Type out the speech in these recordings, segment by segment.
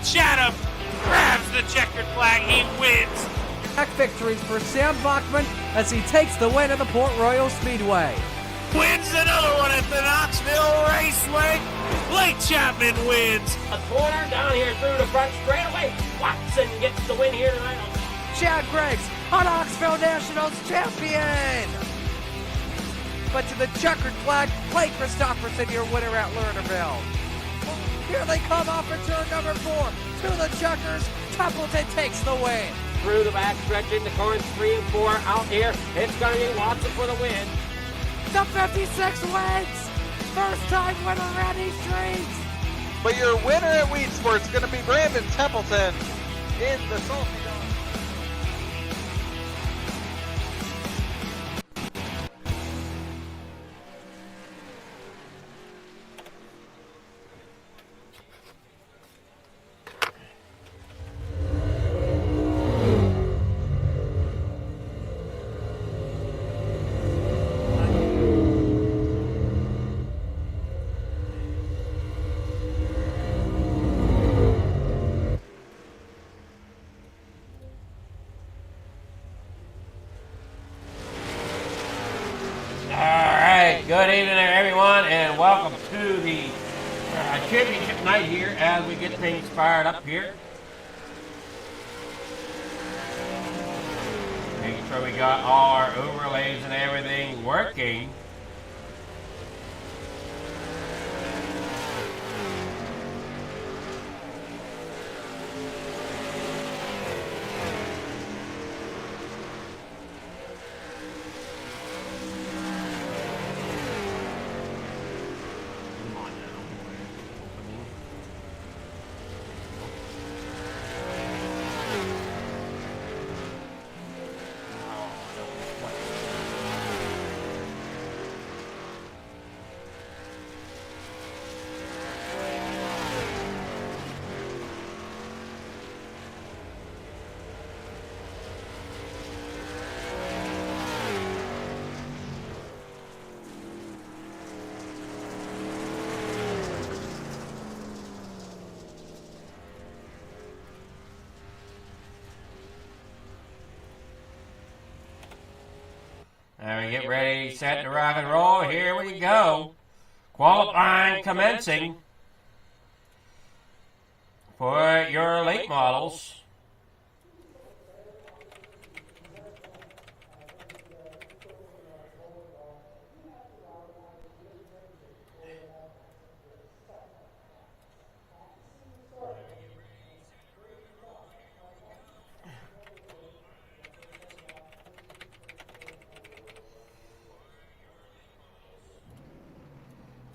Chatham grabs the checkered flag. He wins. Back victories for Sam Bachman as he takes the win at the Port Royal Speedway. Wins another one at the Knoxville Raceway. Blake Chapman wins. A corner down here through the front straightaway. Watson gets the win here tonight. Chad Greggs, a Knoxville Nationals champion. But to the checkered flag, Blake Christopherson, your winner at Lernerville. Here they come off of turn number 4. To the checkers, Templeton takes the win. Through the back stretch into corners 3 and 4 out here. It's going to be Watson for the win. The 56 wins. First time winner around these streets. But your winner at Weed Sports is going to be Brandon Templeton in the Salty Dog. Good evening, everyone, and welcome to the championship night here as we get things fired up here. Making sure we got all our overlays and everything working. Now we get ready, set to rock and roll. Here we go. Qualifying commencing for your late models.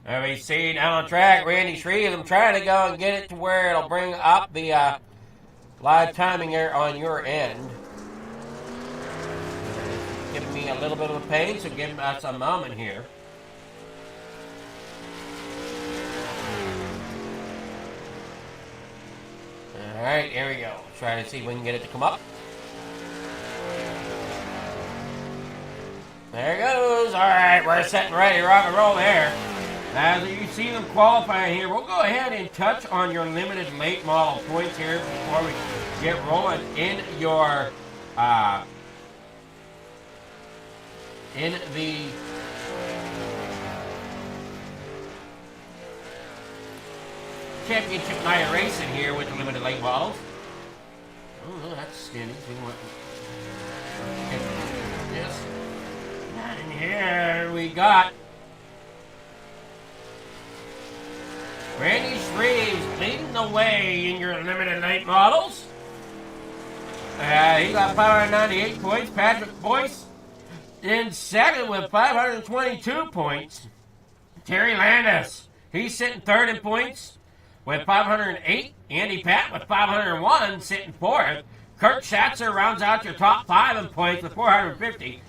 And we see down on track, Randy Shreve. I'm trying to go and get it to where it'll bring up the live timing here on your end. Giving me a little bit of a pain, so give us a moment here. Alright, here we go. Try to see if we can get it to come up. There it goes. Alright, we're set and ready to rock and roll there. As you see them qualifying here, we'll go ahead and touch on your limited late model points here before we get rolling in your in the championship night of racing here with the limited late models. Oh, that's skinny. Yes. And here we got Randy Shreves leading the way in your limited late models. He got 598 points. Patrick Boyce in second with 522 points. Terry Landis, he's sitting third in points with 508. Andy Pat with 501 sitting fourth. Kurt Schatzer rounds out your top 5 in points with 450.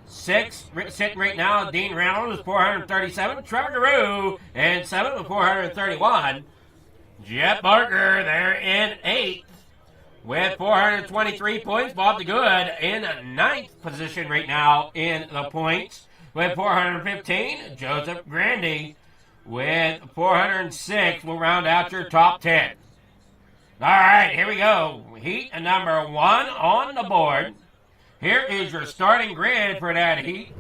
Sixth, sitting right now, Dean Reynolds with 437. Trevor Garou in 7th with 431. Jeff Barker there in 8th with 423 points. Bob DeGood in 9th position right now in the points with 415. Joseph Grandy with 406 will round out your top 10. All right, here we go. Heat number 1 on the board. Here is your starting grid for that heat.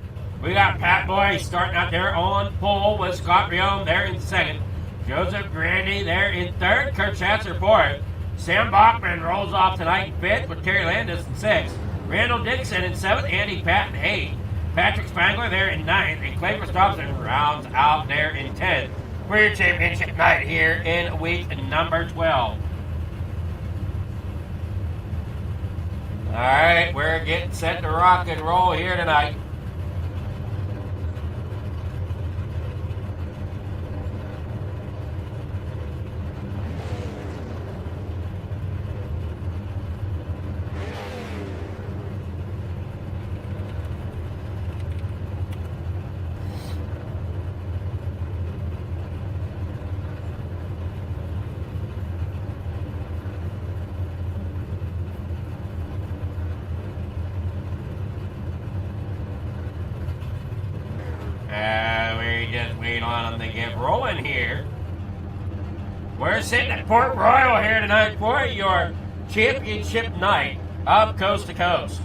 We got Pat Boyce starting out there on pole with Scott Riom there in 2nd. Joseph Grandy there in 3rd. Kurt Schatzer 4th. Sam Bachman rolls off tonight in 5th with Terry Landis in 6th. Randall Dixon in 7th. Andy Patton 8th. Patrick Spangler there in 9th. And Clay Christopherson rounds out there in 10th for your championship night here in week number 12. All right, we're getting set to rock and roll here tonight. We just wait on them to get rolling here. We're sitting at Port Royal here tonight for your championship night of Coast to Coast.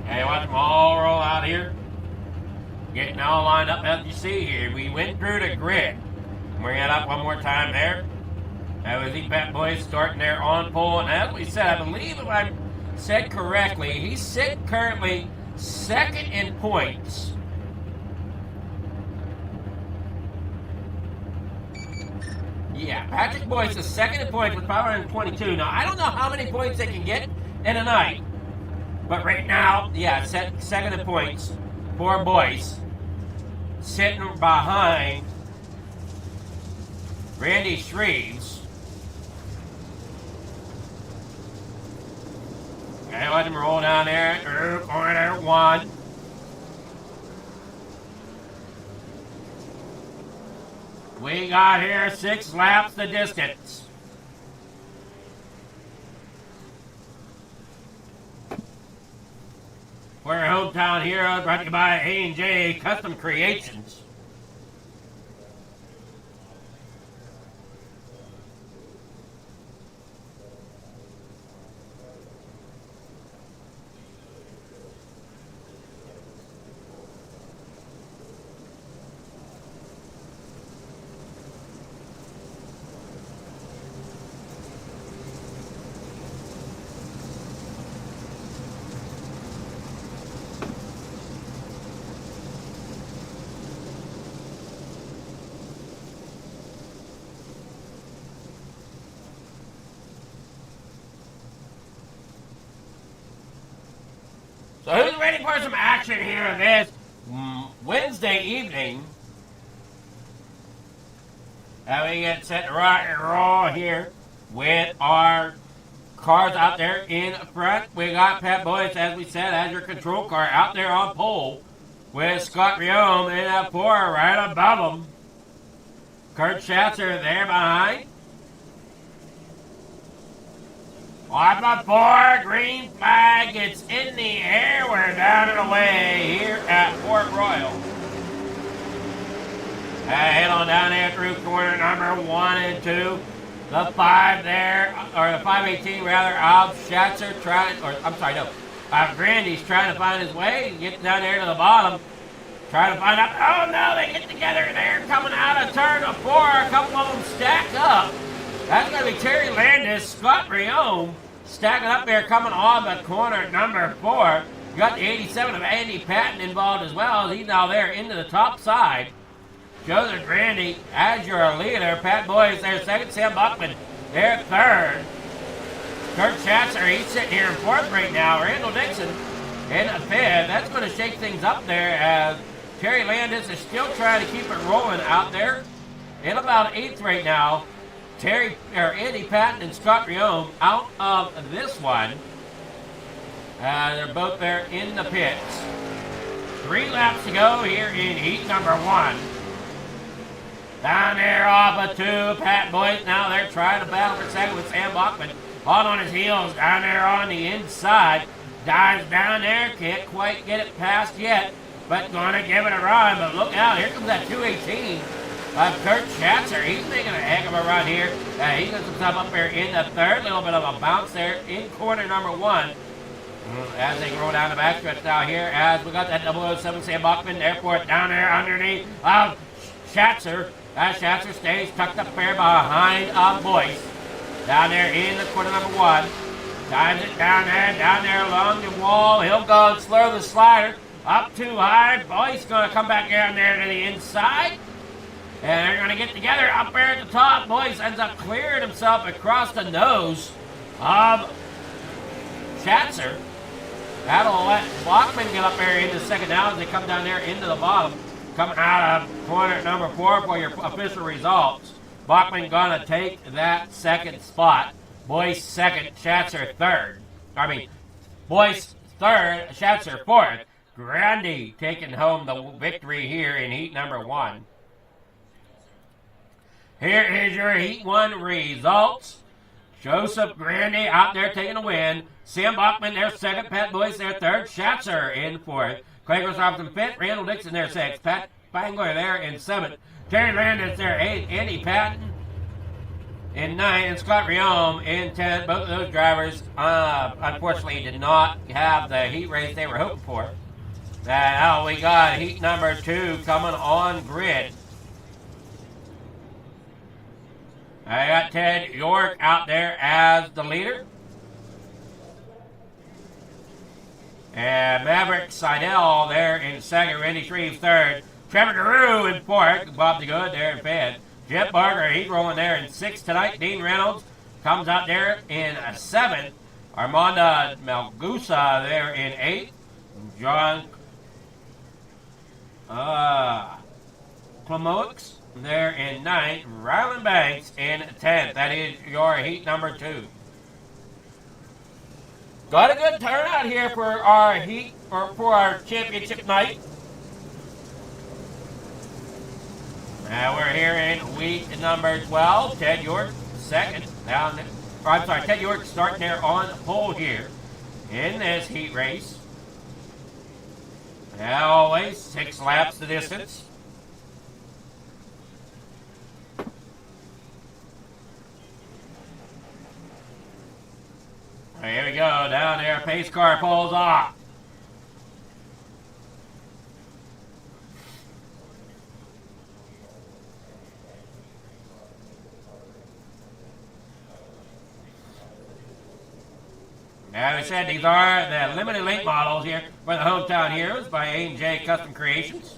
Hey, watch them all roll out here. Getting all lined up as you see here. We went through the grid. Bring it up one more time there. That was the Pat Boyce starting there on pole. And as we said, I believe if I said correctly, he's sitting currently 2nd in points. Yeah, Patrick Boyce is 2nd in points with 522. Now, I don't know how many points they can get in a night. But right now, yeah, 2nd in points for Boyce. Sitting behind Randy Shreves. Okay, let him roll down there. Corner 1. We got here 6 laps the distance. We're Hometown Heroes, brought to you by A&J Custom Creations. So who's ready for some action here this Wednesday evening? And we get set to rock and roll here with our cars out there in front. We got Pat Boyce, as we said, as your control car out there on pole with Scott Riome in a 4 right above him. Kurt Schatzer there behind. On the 4, green flag, it's in the air. We're down and away here at Port Royal. Head on down there through corner number 1 and 2. The 5 there, or the 518 rather, of Schatzer Grandy's trying to find his way and get down there to the bottom. Trying to find out, oh no, they get together there coming out of turn 4. A couple of them stack up. That's going to be Terry Landis, Scott Riome, stacking up there coming on the corner number 4. You got the 87 of Andy Patton involved as well. He's now there into the top side. Joseph Grandy as your leader. Pat Boyce there second. Sam Buckman there third. Kurt Schatzer, he's sitting here in 4th right now. Randall Dixon in 5th. That's going to shake things up there as Terry Landis is still trying to keep it rolling out there. In about 8th right now. Andy Patton and Scott Riome out of this one. They're both there in the pits. 3 laps to go here in heat number 1. Down there off of 2, Pat Boyce. Now they're trying to battle for second with Sam Bachman. Hot on his heels down there on the inside. Dives down there. Can't quite get it past yet. But gonna give it a run. But look out. Here comes that 218 of Kurt Schatzer. He's making a heck of a run here. He gets himself up there in the 3rd. Little bit of a bounce there in corner number 1. As they roll down the backstretch now here. As we got that 007 Sam Bachman. Therefore down there underneath of Schatzer. As Schatzer stays tucked up there behind Boyce. Down there in the corner number 1. Dives it down there along the wall. He'll go and slow the slider up too high. Boyce going to come back down there to the inside. And they're going to get together up there at the top. Boyce ends up clearing himself across the nose of Schatzer. That'll let Bachman get up there in the second now as they come down there into the bottom. Coming out of corner number 4 for your official results. Bachman gonna take that second spot. Boyce second, Schatzer third. Boyce third, Schatzer 4th. Grandy taking home the victory here in heat number 1. Here is your heat 1 results. Joseph Grandy out there taking the win. Sam Bachman there second, Pat Boyce there third, Schatzer in 4th. Quakers Robinson 5th, Randall Dixon there 6th, Pat Spangler there in 7th, Terry Landis there 8th, Andy Patton in 9th, and Scott Riome in 10th. Both of those drivers, unfortunately, did not have the heat race they were hoping for. Now we got heat number 2 coming on grid. I got Ted York out there as the leader. And Maverick Seidel there in 2nd, Randy Shreve 3rd. Trevor Giroux in 4th, Bob DeGood there in 5th. Jeff Barker, he's rolling there in 6th tonight. Dean Reynolds comes out there in 7th. Armando Melgusa there in 8th. John Klamoix there in 9th. Ryland Banks in 10th. That is your heat number 2. Got a good turnout here for our heat, or for our championship night. Now we're here in week number 12. Ted York second down there. Ted York starting there on pole here in this heat race. Now always 6 laps the distance. Here we go, down there, pace car pulls off. As I said, these are the limited late models here for the Hometown Heroes by A&J Custom Creations.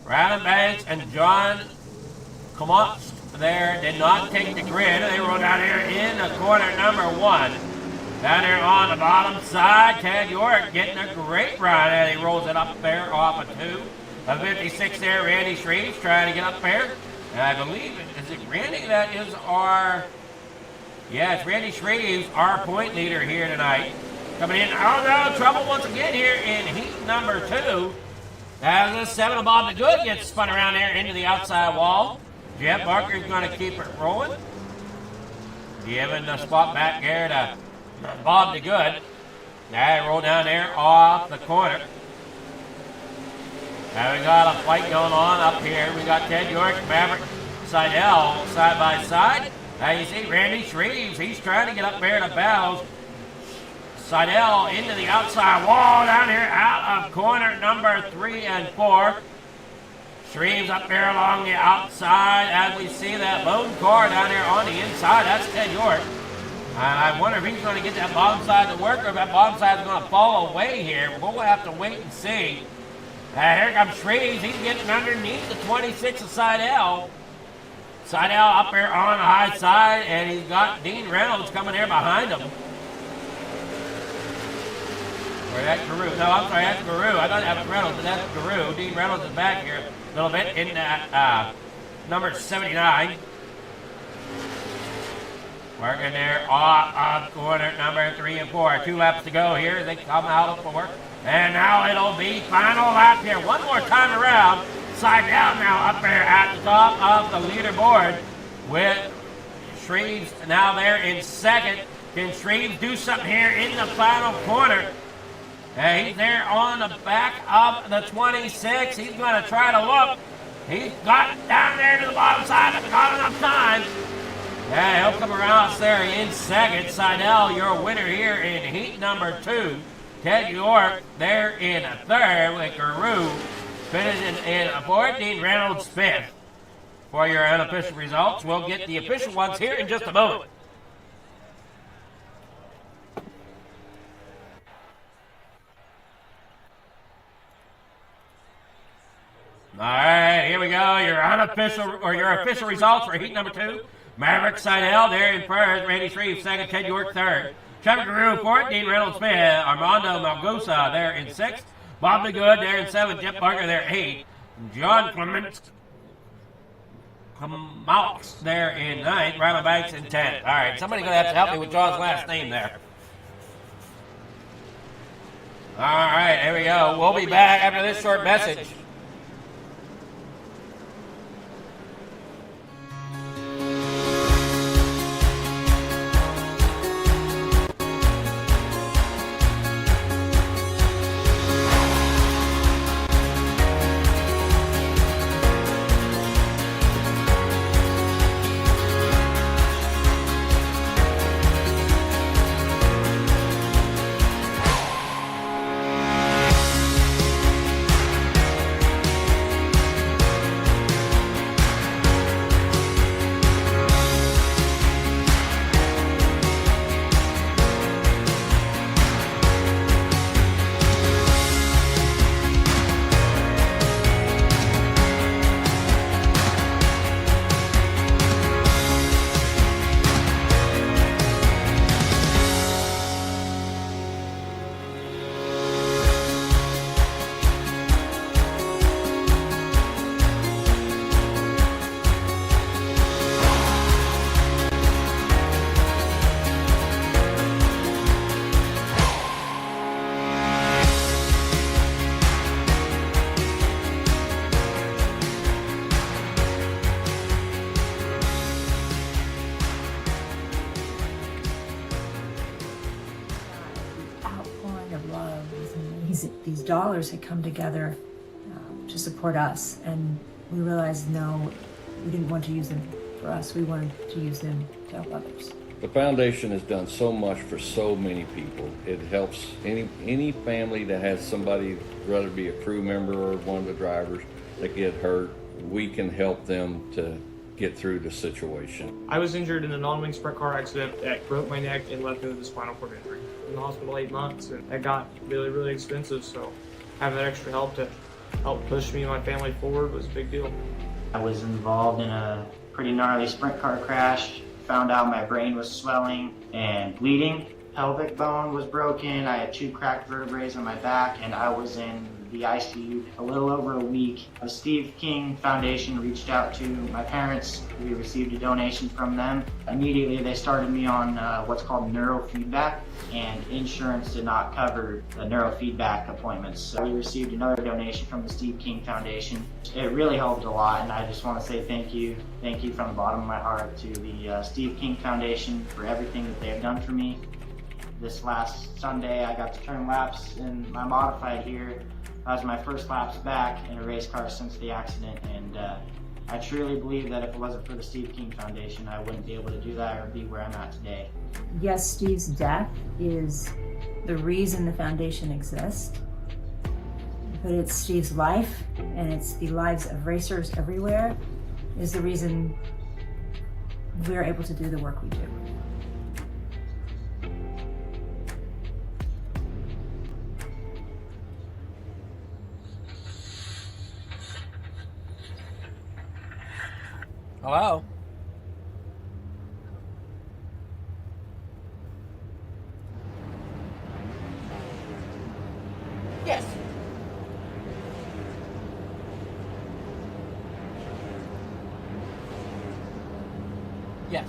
Ryland Banks and John Klamoix there did not take the grid. They rolled down here in the corner number 1. Down there on the bottom side, Ted York getting a great run as he rolls it up there off a 2. A 56 there, Randy Shreves trying to get up there. And I believe, is it Randy that is our... Yeah, it's Randy Shreves, our point leader here tonight. Coming in, oh no, trouble once again here in heat number 2. As the 7 of Bob the Good gets spun around there into the outside wall. Jeff Barker's going to keep it rolling. Giving the spot back there to Bob the Good. Now roll down there off the corner. Now we got a fight going on up here. We got Ted York, Maverick, Seidel side by side. Now you see Randy Shreves, he's trying to get up there to bows. Seidel into the outside wall down here out of corner number 3 and 4. Shreves up there along the outside as we see that lone car down there on the inside. That's Ted York. I wonder if he's going to get that bottom side to work or if that bottom side is going to fall away here. We'll have to wait and see. Here comes Shreves. He's getting underneath the 26 of Seidel. Seidel up there on the high side, and he's got Dean Reynolds coming there behind him. Or that's Guru. No, I'm sorry, that's Guru. I thought that was Reynolds, but that's Guru. Dean Reynolds is back here a little bit in that number 79. Working there off corner number 3 and 4. 2 laps to go here. They come out of 4. And now it'll be final lap here. One more time around. Seidel now up there at the top of the leaderboard with Shreves now there in second. Can Shreves do something here in the final corner? He's there on the back of the 26. He's going to try to look. He's got down there to the bottom side, but not enough time. Yeah, he'll come around there in second. Seidel, your winner here in heat number 2. Ted York there in third with Guru finishing in 14. Reynolds 5th. For your unofficial results, we'll get the official ones here in just a moment. All right, here we go. Your unofficial or your official results for heat number 2. Maverick Seidel there in first. Randy Shreves second. Ted York third. Trevor Guru 14. Reynolds 5th. Armando Malgosa there in 6th. Bob the Good there in 7th. Jeff Barker there 8th. John Clements there in 9th. Ryland Banks in 10th. All right, somebody's going to have to help me with John's last name there. All right, here we go. We'll be back after this short message. These dollars had come together to support us, and we realized no, we didn't want to use them for us. We wanted to use them to help others. The foundation has done so much for so many people. It helps any family that has somebody, whether it be a crew member or one of the drivers, that get hurt. We can help them to get through the situation. I was injured in a non-wing sprint car accident that broke my neck and left me with a spinal cord injury. In the hospital 8 months, and it got really, really expensive, so having that extra help to help push me and my family forward was a big deal. I was involved in a pretty gnarly sprint car crash. Found out my brain was swelling and bleeding. Pelvic bone was broken. I had 2 cracked vertebrae on my back, and I was in the ICU a little over a week. The Steve King Foundation reached out to my parents. We received a donation from them. Immediately, they started me on what's called neurofeedback, and insurance did not cover the neurofeedback appointments. So we received another donation from the Steve King Foundation. It really helped a lot, and I just want to say thank you. Thank you from the bottom of my heart to the Steve King Foundation for everything that they have done for me. This last Sunday, I got to turn laps in my modified here. That was my first laps back in a race car since the accident, and I truly believe that if it wasn't for the Steve King Foundation, I wouldn't be able to do that or be where I'm at today. Yes, Steve's death is the reason the foundation exists, but it's Steve's life, and it's the lives of racers everywhere, is the reason we're able to do the work we do. Hello? Yes. Yes.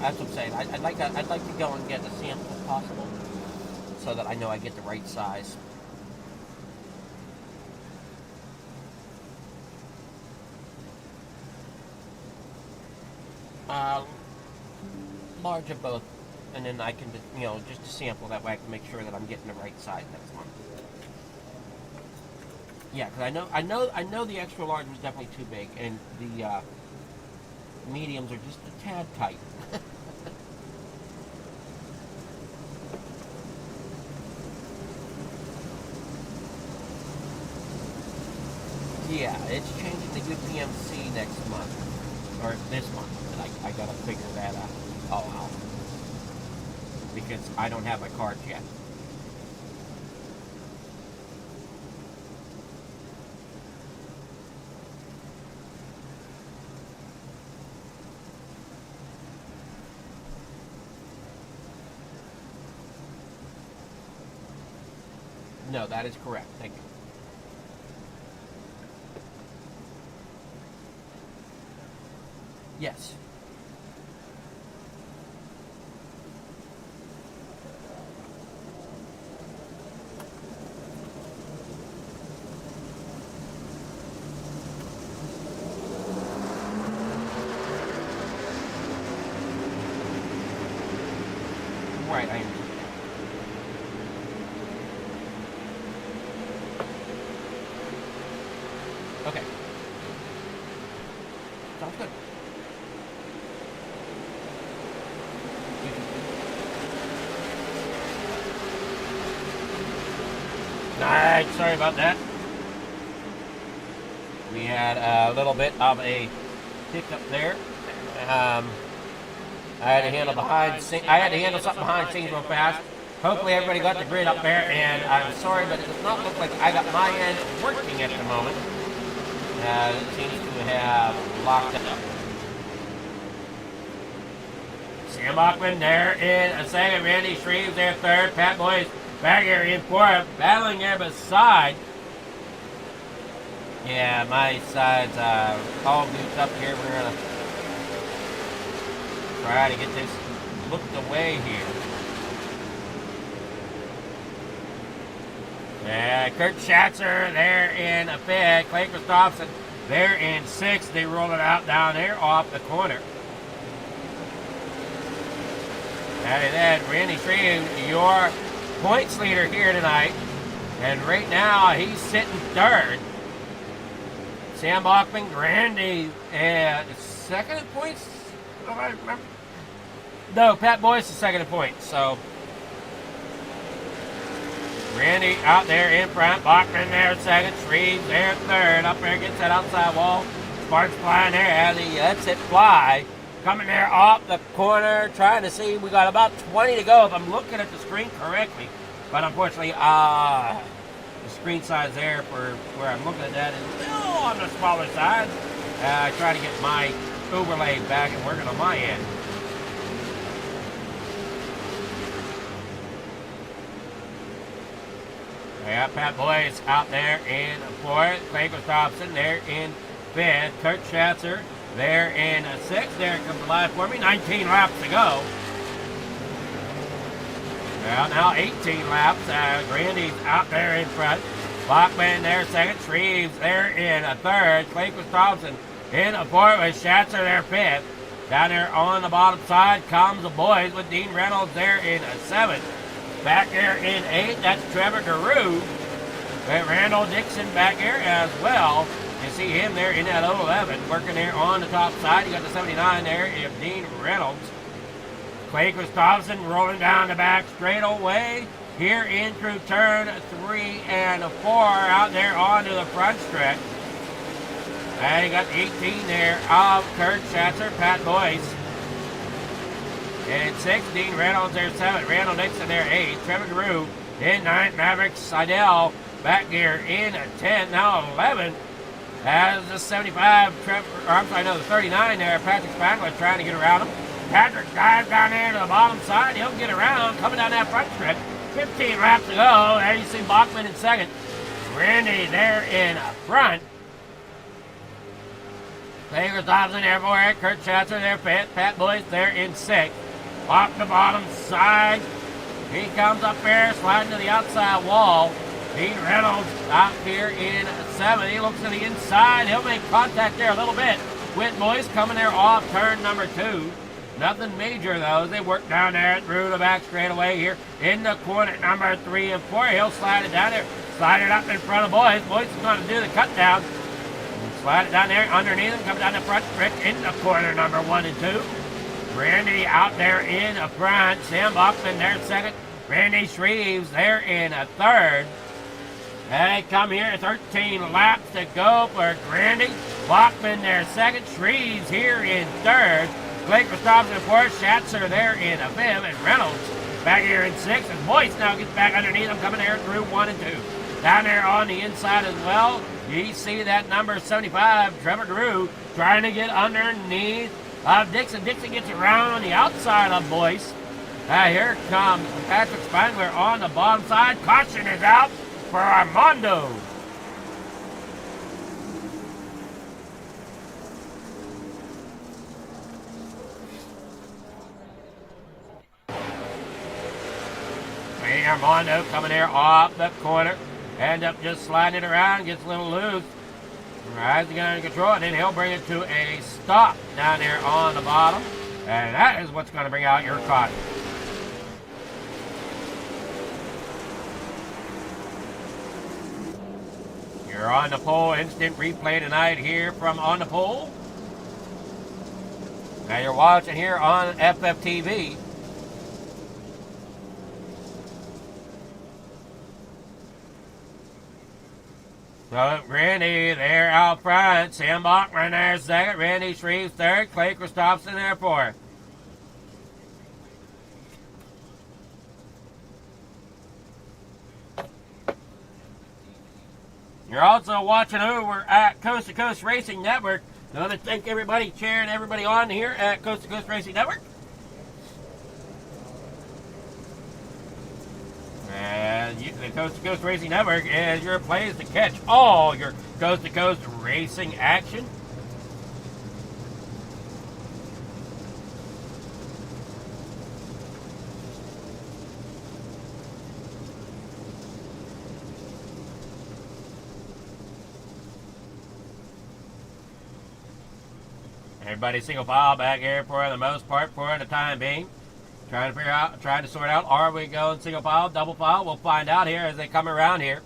That's what I'm saying. I'd like to go and get a sample if possible, so that I know I get the right size. Large of both, and then I can, just a sample. That way I can make sure that I'm getting the right size next month. Yeah, because I know the extra large was definitely too big, and the mediums are just a tad tight. Yeah, it's changing to UPMC next month, or this month, and I gotta figure that all out, because I don't have my cards yet. No, that is correct. Thank you. Yes. Right, I understand. Okay. Sounds good. Alright, sorry about that. We had a little bit of a hiccup there. I had to handle something behind scenes real fast. Hopefully everybody got the grid up there, and I'm sorry, but it does not look like I got my end working at the moment. It seems to have locked up. Sam Bachman there in a second. Randy Shreves there third. Pat Boyce back here in fourth. Battling there beside. Yeah, my sides all gooped up here. We're going to try to get this looked away here. Kurt Schatzer there in a fifth. Clay Christopherson there in sixth. They roll it out down there off the corner. And then Randy Shreve, your points leader here tonight. And right now he's sitting third. Sam Bachman, Randy, and second in points? Oh, I remember. No, Pat Boyce is second in points. So Randy out there in front, Bachman there second, Shreves there third, up there gets that outside wall. Sparks flying there as he lets it fly. coming there off the corner, trying to see. We got about 20 to go if I'm looking at the screen correctly. But unfortunately, the screen size there for where I'm looking at that is still on the smaller side. I try to get my overlay back and working on my end. Yeah, Pat Boyce out there in fourth. Clay Gustafson there in fifth. Kurt Schatzer there in sixth. There comes the live for me. 19 laps to go. Well, now 18 laps. Grandy's out there in front. Bachman there second. Shreves there in third. Clay Gustafson in fourth with Schatzer there fifth. Down there on the bottom side comes the boys with Dean Reynolds there in seventh. Back there in eighth, that's Trevor Carew. Randall Dixon back there as well. You see him there in that 11, working there on the top side. You got the 79 there of Dean Reynolds. Clay Gustafson rolling down the back straightaway here in through turn 3 and 4 out there onto the front stretch. And you got the 18 there of Kurt Schatzer, Pat Boyce. And 6, Dean Reynolds there 7, Randall Dixon there 8, Trevor Carew in 9, Maverick Seidel back here in 10, now 11 has the 75, the 39 there, Patrick Spangler trying to get around him. Patrick dives down there to the bottom side, he'll get around, coming down that front stretch. 15 laps to go, there you see Bachman in second, Randy there in front. Clay Gustafson there for it, Kurt Schatzer there fifth, Pat Boyce there in sixth. Off the bottom side, he comes up there, sliding to the outside wall. Dean Reynolds out here in 7th. He looks to the inside. He'll make contact there a little bit with Boyce coming there off turn number 2. Nothing major, though. They work down there through the back straightaway here in the corner number 3 and 4. He'll slide it down there, slide it up in front of Boyce. Boyce is going to do the cut down. Slide it down there underneath him, come down the front stretch in the corner number 1 and 2. Randy out there in front. Sam Bachman there second. Randy Shreves there in third. They come here, 13 laps to go for Randy. Bachman there second. Shreves here in third. Blake Gustafson fourth. Schatzer there in fifth. And Reynolds back here in sixth. And Boyce now gets back underneath him, coming there through 1 and 2. Down there on the inside as well, you see that number 75, Trevor Carew, trying to get underneath Dixon. Dixon gets around on the outside of Boyce. Here comes Patrick Spangler on the bottom side. Caution is out for Armando. Armando coming there off the corner. End up just sliding it around, gets a little loose. Rides the gun under control, and then he'll bring it to a stop down there on the bottom. And that is what's going to bring out your caution. You're on the pole, instant replay tonight here from On the Pole. Now you're watching here on FFTV. So Randy there out front. Sam Bachman there second. Randy Shreves third. Clay Gustafson there fourth. You're also watching over at Coast to Coast Racing Network. I want to thank everybody cheering everybody on here at Coast to Coast Racing Network. And the Coast to Coast Racing Network is your place to catch all your Coast to Coast racing action. Everybody single file back here for the most part for the time being. Trying to sort out, are we going single file, double file? We'll find out here as they come around here.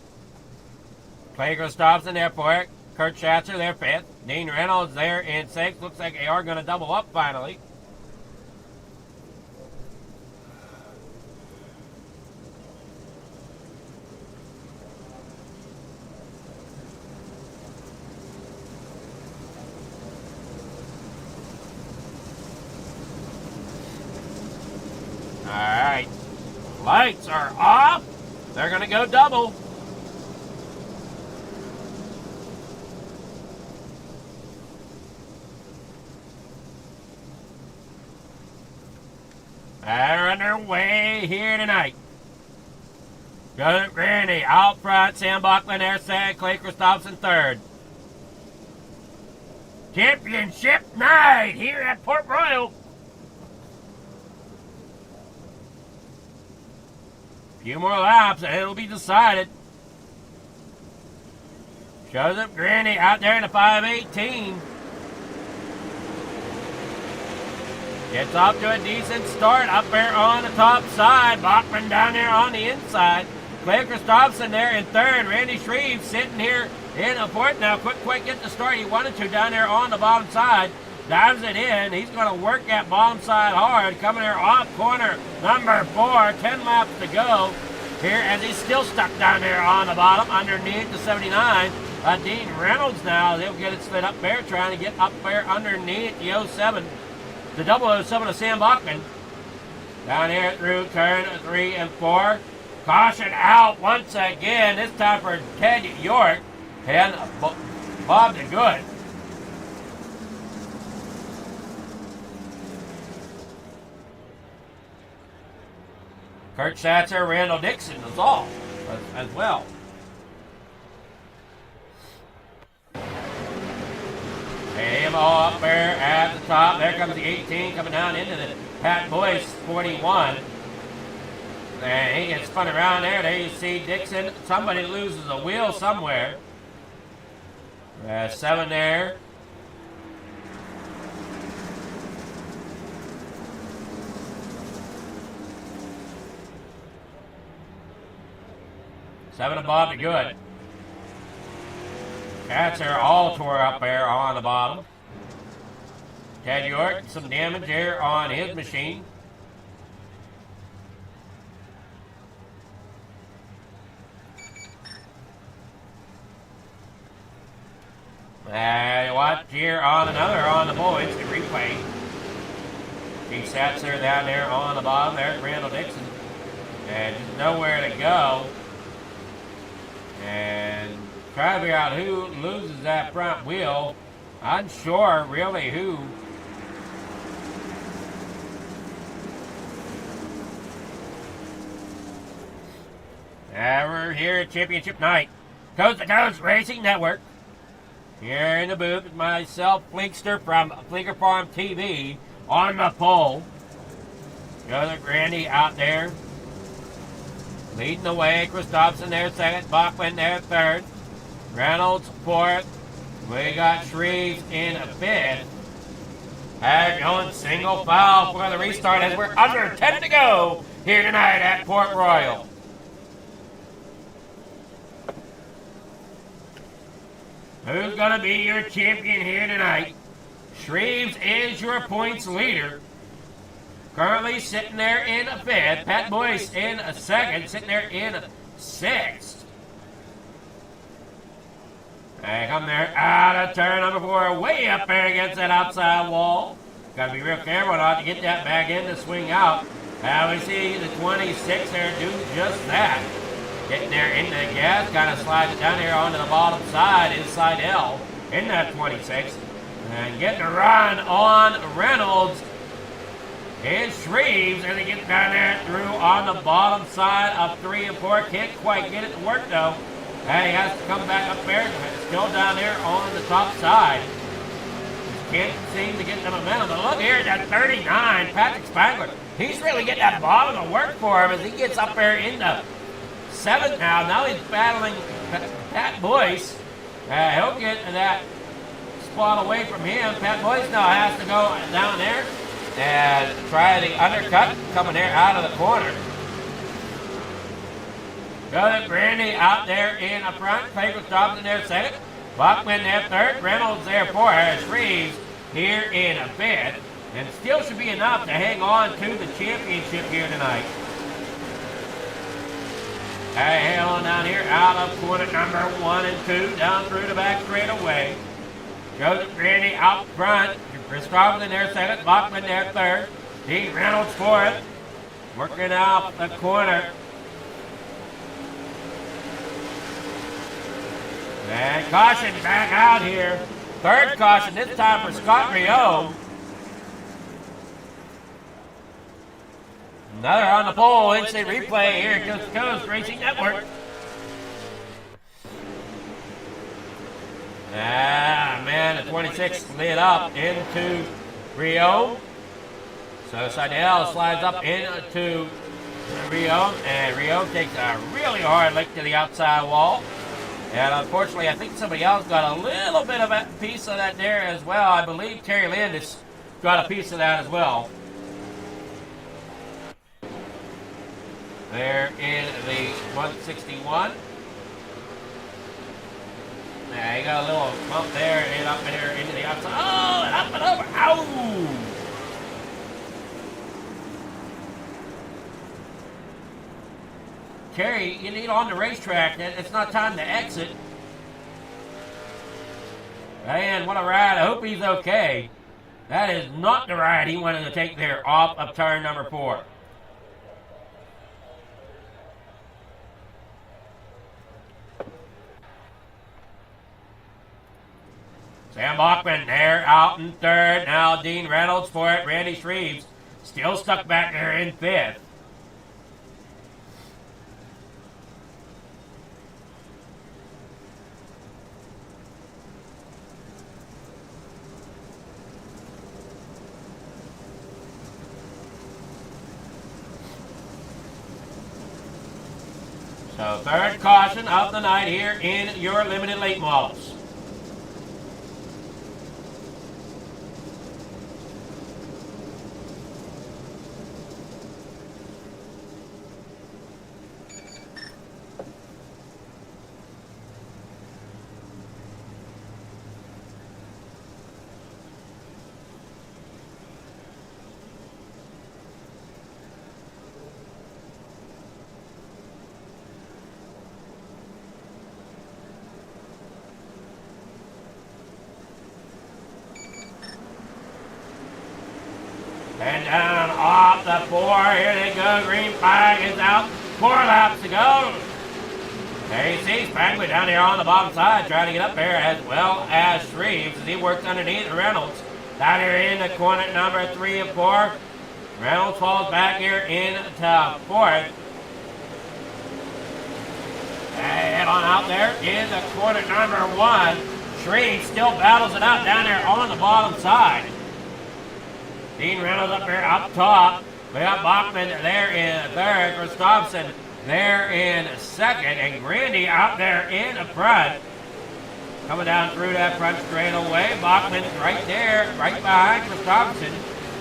Clay Gustafson there for it. Kurt Schatzer there fifth. Dean Reynolds there in sixth. Looks like they are going to double up finally. Lights are off. They're going to go double. They're underway here tonight. Joseph Grandy out front. Sam Buckland there second. Clay Christopherson third. Championship night here at Port Royal. Few more laps and it'll be decided. Joseph Grandy out there in the 518. Gets off to a decent start up there on the top side. Bachman down there on the inside. Clay Christopherson there in third. Randy Shreve sitting here in the fourth now. Couldn't quite get the start he wanted to down there on the bottom side. Dives it in. He's going to work that bottom side hard. Coming here off corner number 4. 10 laps to go here as he's still stuck down there on the bottom underneath the 79. Dean Reynolds now. They'll get it slid up there trying to get up there underneath the 07. The 007 of Sam Bachman. Down here through turn 3 and 4. Caution out once again. This time for Ted York and Bob DeGood. Kurt Schatzer, Randall Dixon is off as well. Him all up there at the top. There comes the 18 coming down into the Pat Boyce 41. And he gets spun around there. There you see Dixon. Somebody loses a wheel somewhere. 7 there. Seven of Bob DeGood. Cats are all tore up there on the bottom. Ted York, some damage here on his machine. Watch here on another on the boys, the replay. He sat there down there on the bottom. There's Randall Dixon. And just nowhere to go. And try to figure out who loses that front wheel. Unsure really who. We're here at Championship Night. Coast to Coast Racing Network. Here in the booth with myself, Flinkster from Flinker Farm TV on the pole. Joseph Grandy out there. Leading the way, Christopherson there second, Bachman there third. Reynolds fourth. We got Shreves in fifth. And going single foul for the restart as we're under 10 to go here tonight at Port Royal. Who's going to be your champion here tonight? Shreves is your points leader. Currently sitting there in fifth. Pat Boyce in second, sitting there in sixth. And come there out of turn number 4, way up there against that outside wall. Got to be real careful not to get that back in to swing out. We see the 26 there do just that. Getting there into the gas, kind of slides it down here onto the bottom side, inside L, in that 26. And getting a run on Reynolds and Shreves as they get down there through on the bottom side of 3 and 4. Can't quite get it to work though. And he has to come back up there. Still down there on the top side. Just can't seem to get the momentum. But look here at that 39, Patrick Spangler. He's really getting that bottom to work for him as he gets up there into 7th now. Now he's battling Pat Boyce. He'll get that spot away from him. Pat Boyce now has to go down there and try the undercut coming there out of the corner. Joseph Grandy out there in the front. Clay Christopherson there second. Bachman there third. Reynolds there fourth. Shreves here in 5th. And still should be enough to hang on to the championship here tonight. Hailing down here out of corner number 1 and 2. Down through the back straightaway. Joseph Grandy out front. Christopherson there second. Bachman there third. Dean Reynolds fourth. working out the corner. And caution back out here. Third caution this time for Scott Rio. Another on the pole, instant replay here at Coast to Coast Racing Network. Ah, man, the 26 slid up into Rio. So Seidel slides up into Rio, and Rio takes a really hard lick to the outside wall. And unfortunately, I think somebody else got a little bit of a piece of that there as well. I believe Terry Landis got a piece of that as well. There in the 161. Yeah, he got a little bump there and up in there into the outside. Oh, and up and over. Ow! Terry, you need on the racetrack. It's not time to exit. Man, what a ride. I hope he's okay. That is not the ride he wanted to take there off of turn number 4. Sam Bachman there out in third. Now Dean Reynolds for it. Randy Shreves still stuck back there in 5th. So third caution of the night here in your limited late models. And down off the 4, here they go, green flag is out, 4 laps to go. There you see Spangler down here on the bottom side trying to get up there, as well as Shreves as he works underneath Reynolds. Down here in the corner number 3 and 4. Reynolds falls back here into 4th. And head on out there in the corner number 1. Shreves still battles it out down there on the bottom side. Dean Reynolds up there up top. We got Bachman there in 3rd. Christopherson there in 2nd. And Grandy out there in the front. Coming down through that front straightaway. Bachman right there, right behind Christopherson.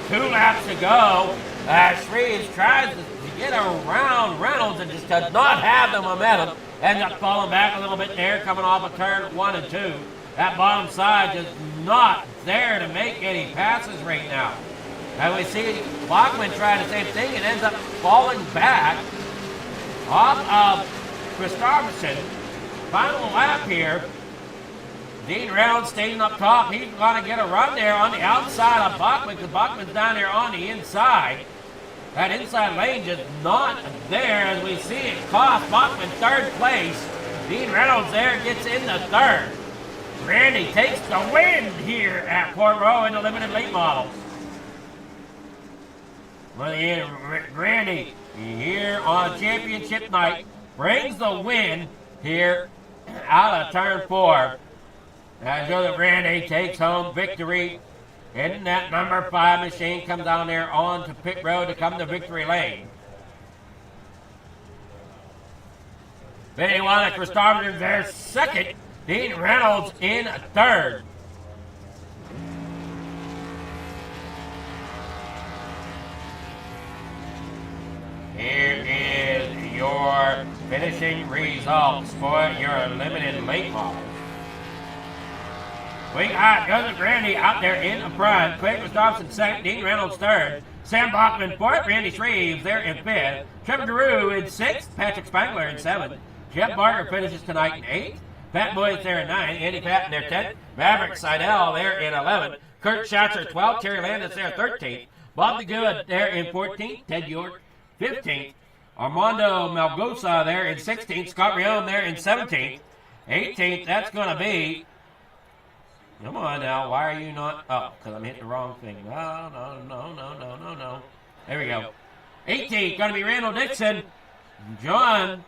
2 laps to go. Shreves tries to get around Reynolds and just does not have the momentum. Ends up falling back a little bit there, coming off of turn 1 and 2. That bottom side just not there to make any passes right now. And we see Bachman trying the same thing and ends up falling back off of Christopherson. Final lap here. Dean Reynolds staying up top. He's going to get a run there on the outside of Bachman because Bachman's down there on the inside. That inside lane just not there as we see it cost Bachman 3rd place. Dean Reynolds there gets into 3rd. Randy takes the win here at Port Row in the limited late models. Randy here on championship night brings the win here out of turn 4. As so that Randy takes home victory. And that number 5 machine comes down there onto pit road to come to victory lane. Vinny Wallach, Christopherson there 2nd. Dean Reynolds in 3rd. Here is your finishing results for your limited late model. We got Joseph Randy out there in the front. Craig Christopherson 2nd, Dean Reynolds 3rd. Sam Bachman 4th, Randy Shreves there in 5th. Trevor Giroux in 6th, Patrick Spangler in 7th. Jeff Barker finishes tonight in 8th. Pat Boyd's there in 9th. Andy Patton there 10th. Maverick Seidel there in 11th. Kurt Schatzer 12th. Terry Landis there 13th. Bob the Good there in 14th. Ted York 15th. Armando Malgosa there in 16th. Scott Rion there in 17th. 18th, that's going to be... Come on now, why are you not... Oh, because I'm hitting the wrong thing. No. There we go. 18th, going to be Randall Dixon. John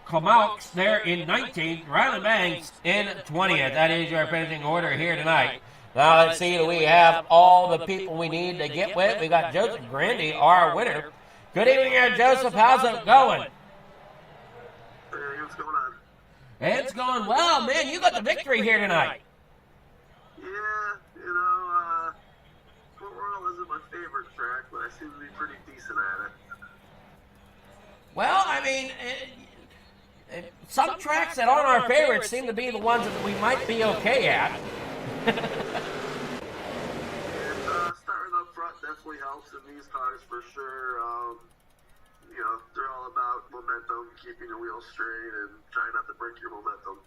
Kamaux there in 19th. Rylan Banks in 20th. That is your finishing order here tonight. Now let's see, do we have all the people we need to get with? We got Joseph Grandy, our winner. Good evening here, Joseph. How's it going? Hey, what's going on? It's going well, man. You got the victory here tonight. Yeah, you know, Fort Royal isn't my favorite track, but I seem to be pretty decent at it. Well, I mean, some tracks that aren't our favorites seem to be the ones that we might be okay at. And starting up front definitely helps in these cars for sure. You know, they're all about momentum, keeping the wheels straight, and trying not to break your momentum.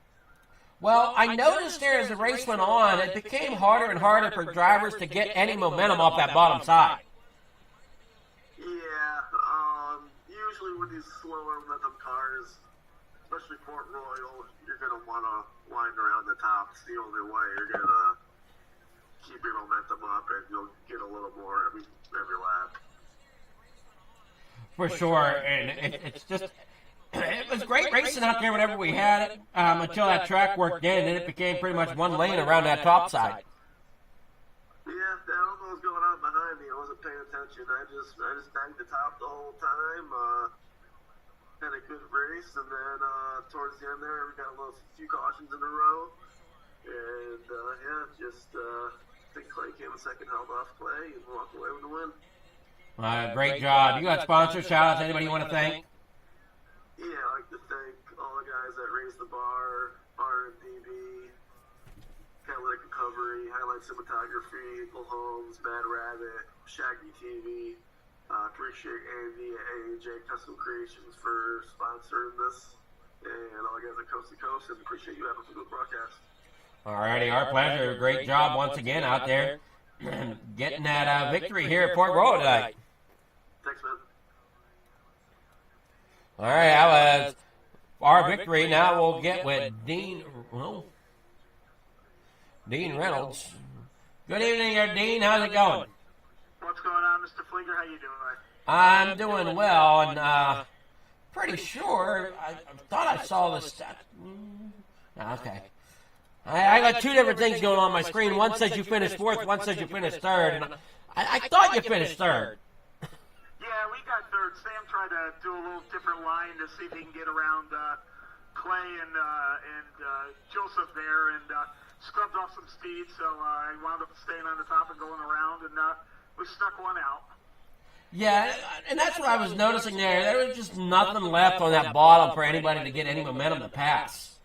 Well, I noticed there as the race went on, it became harder and harder for drivers to get any momentum off that bottom side. Yeah, usually with these slower momentum cars, especially Port Royal, you're going to want to wind around the top. It's the only way you're going to keep your momentum up, and you'll get a little more every lap. For sure, and it's just, it was great racing out there whenever we had it, until that track worked in, and it became pretty much one lane around that top side. Yeah, I don't know what was going on behind me. I wasn't paying attention. I just bagged the top the whole time. Had a good race, and then towards the end there, we got a few cautions in a row, and just I think Clay came a second, held off Clay, and walked away with the win. Great job. You got sponsor shout-outs. Anybody you want to thank? Yeah, I'd like to thank all the guys that raised the bar, R&DB, Catalytic Recovery, Highlight Cinematography, Eagle Homes, Mad Rabbit, Shaggy TV. Appreciate Andy at AJ Custom Creations for sponsoring this, and all you guys at Coast to Coast, and appreciate you having a good broadcast. Alrighty, our pleasure. Great job once again out there getting that victory here at Port Royal tonight. Thanks, man. All right, that was our victory. Now we'll get with Dean Reynolds. Good evening there, Dean. How's it going? What's going on, Mr. Flieger? How you doing, man? I'm doing well, and pretty sure I thought I saw the stat. Okay. I got two different things going on my screen. One says you finished fourth, one says you finished third, and I thought you finished third. Yeah, we got third. Sam tried to do a little different line to see if he can get around Clay and Joseph there, and scrubbed off some speed, so I wound up staying on the top and going around, and we snuck one out. Yeah, and that's what I was noticing there. There was just nothing left on that bottom for anybody to get any momentum to pass.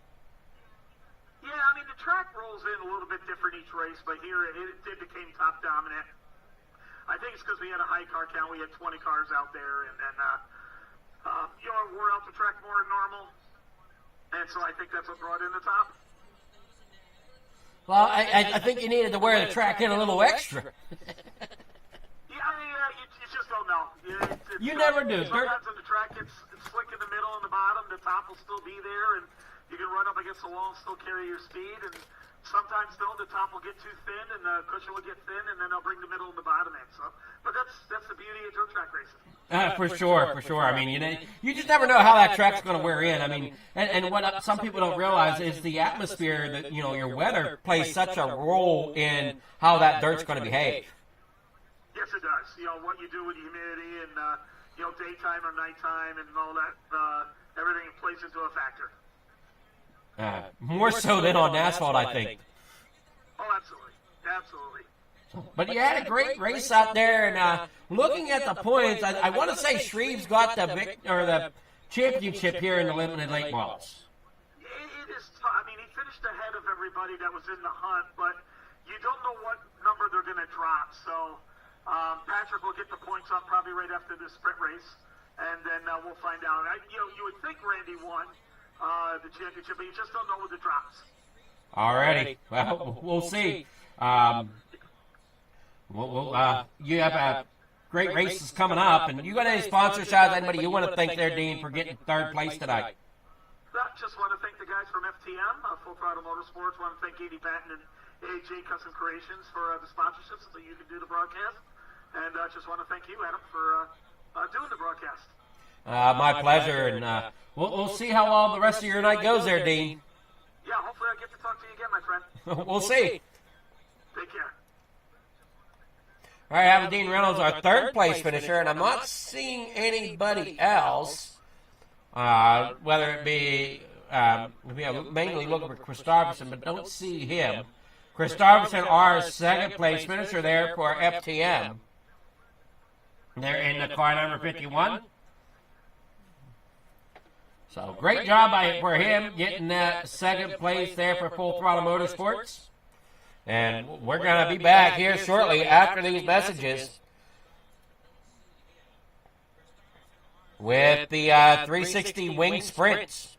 Yeah, I mean, the track rolls in a little bit different each race, but here it became top dominant. I think it's because we had a high car count. We had 20 cars out there, and then, wore out the track more than normal. And so I think that's what brought in the top. Well, I think you needed to wear the track in a little extra. Yeah, I mean, you just don't know. You never do. Sometimes when the track gets slick in the middle and the bottom, the top will still be there, and you can run up against the wall and still carry your speed. And sometimes, though, the top will get too thin, and the cushion will get thin, and then they'll bring the middle and the bottom in. So, but that's the beauty of dirt track racing. For sure. I mean, you just never know how that track's going to wear in. I mean, and what some people don't realize is the atmosphere, that your weather plays such a role in how that dirt's going to behave. Yes, it does. What you do with humidity and daytime or nighttime and all that, everything plays into a factor. More so than on asphalt, I think. Oh, absolutely. But you had a great race out there, and looking at the points, I want to say Shreve's got the championship here in the limited late models. It is tough. I mean, he finished ahead of everybody that was in the hunt, but you don't know what number they're going to drop. So Patrick will get the points up probably right after this sprint race, and then we'll find out. You would think Randy won the championship, but you just don't know with the drops. Alrighty. Well, we'll see. You have great races coming up. And you got any sponsor shots? Anybody you want to thank there, Dean, for getting third place tonight? Just want to thank the guys from FTM, Full Throttle Motorsports. Want to thank Katie Patton and AJ Custom Creations for the sponsorships so you can do the broadcast. And just want to thank you, Adam, for doing the broadcast. My pleasure. And we'll see how all the rest of your night goes there, Dean. Yeah, hopefully I get to talk to you again, my friend. We'll see. Take care. All right, having Dean Reynolds, our third place finisher, and I'm not seeing anybody else. Whether it be, mainly looking for Christopherson, but don't see him. Christopherson, our second place finisher there for FTM. They're in the car number 51. So great job for him getting that second place there for Full Throttle Motorsports. And we're going to be back here shortly after these messages with the 360 wing sprints.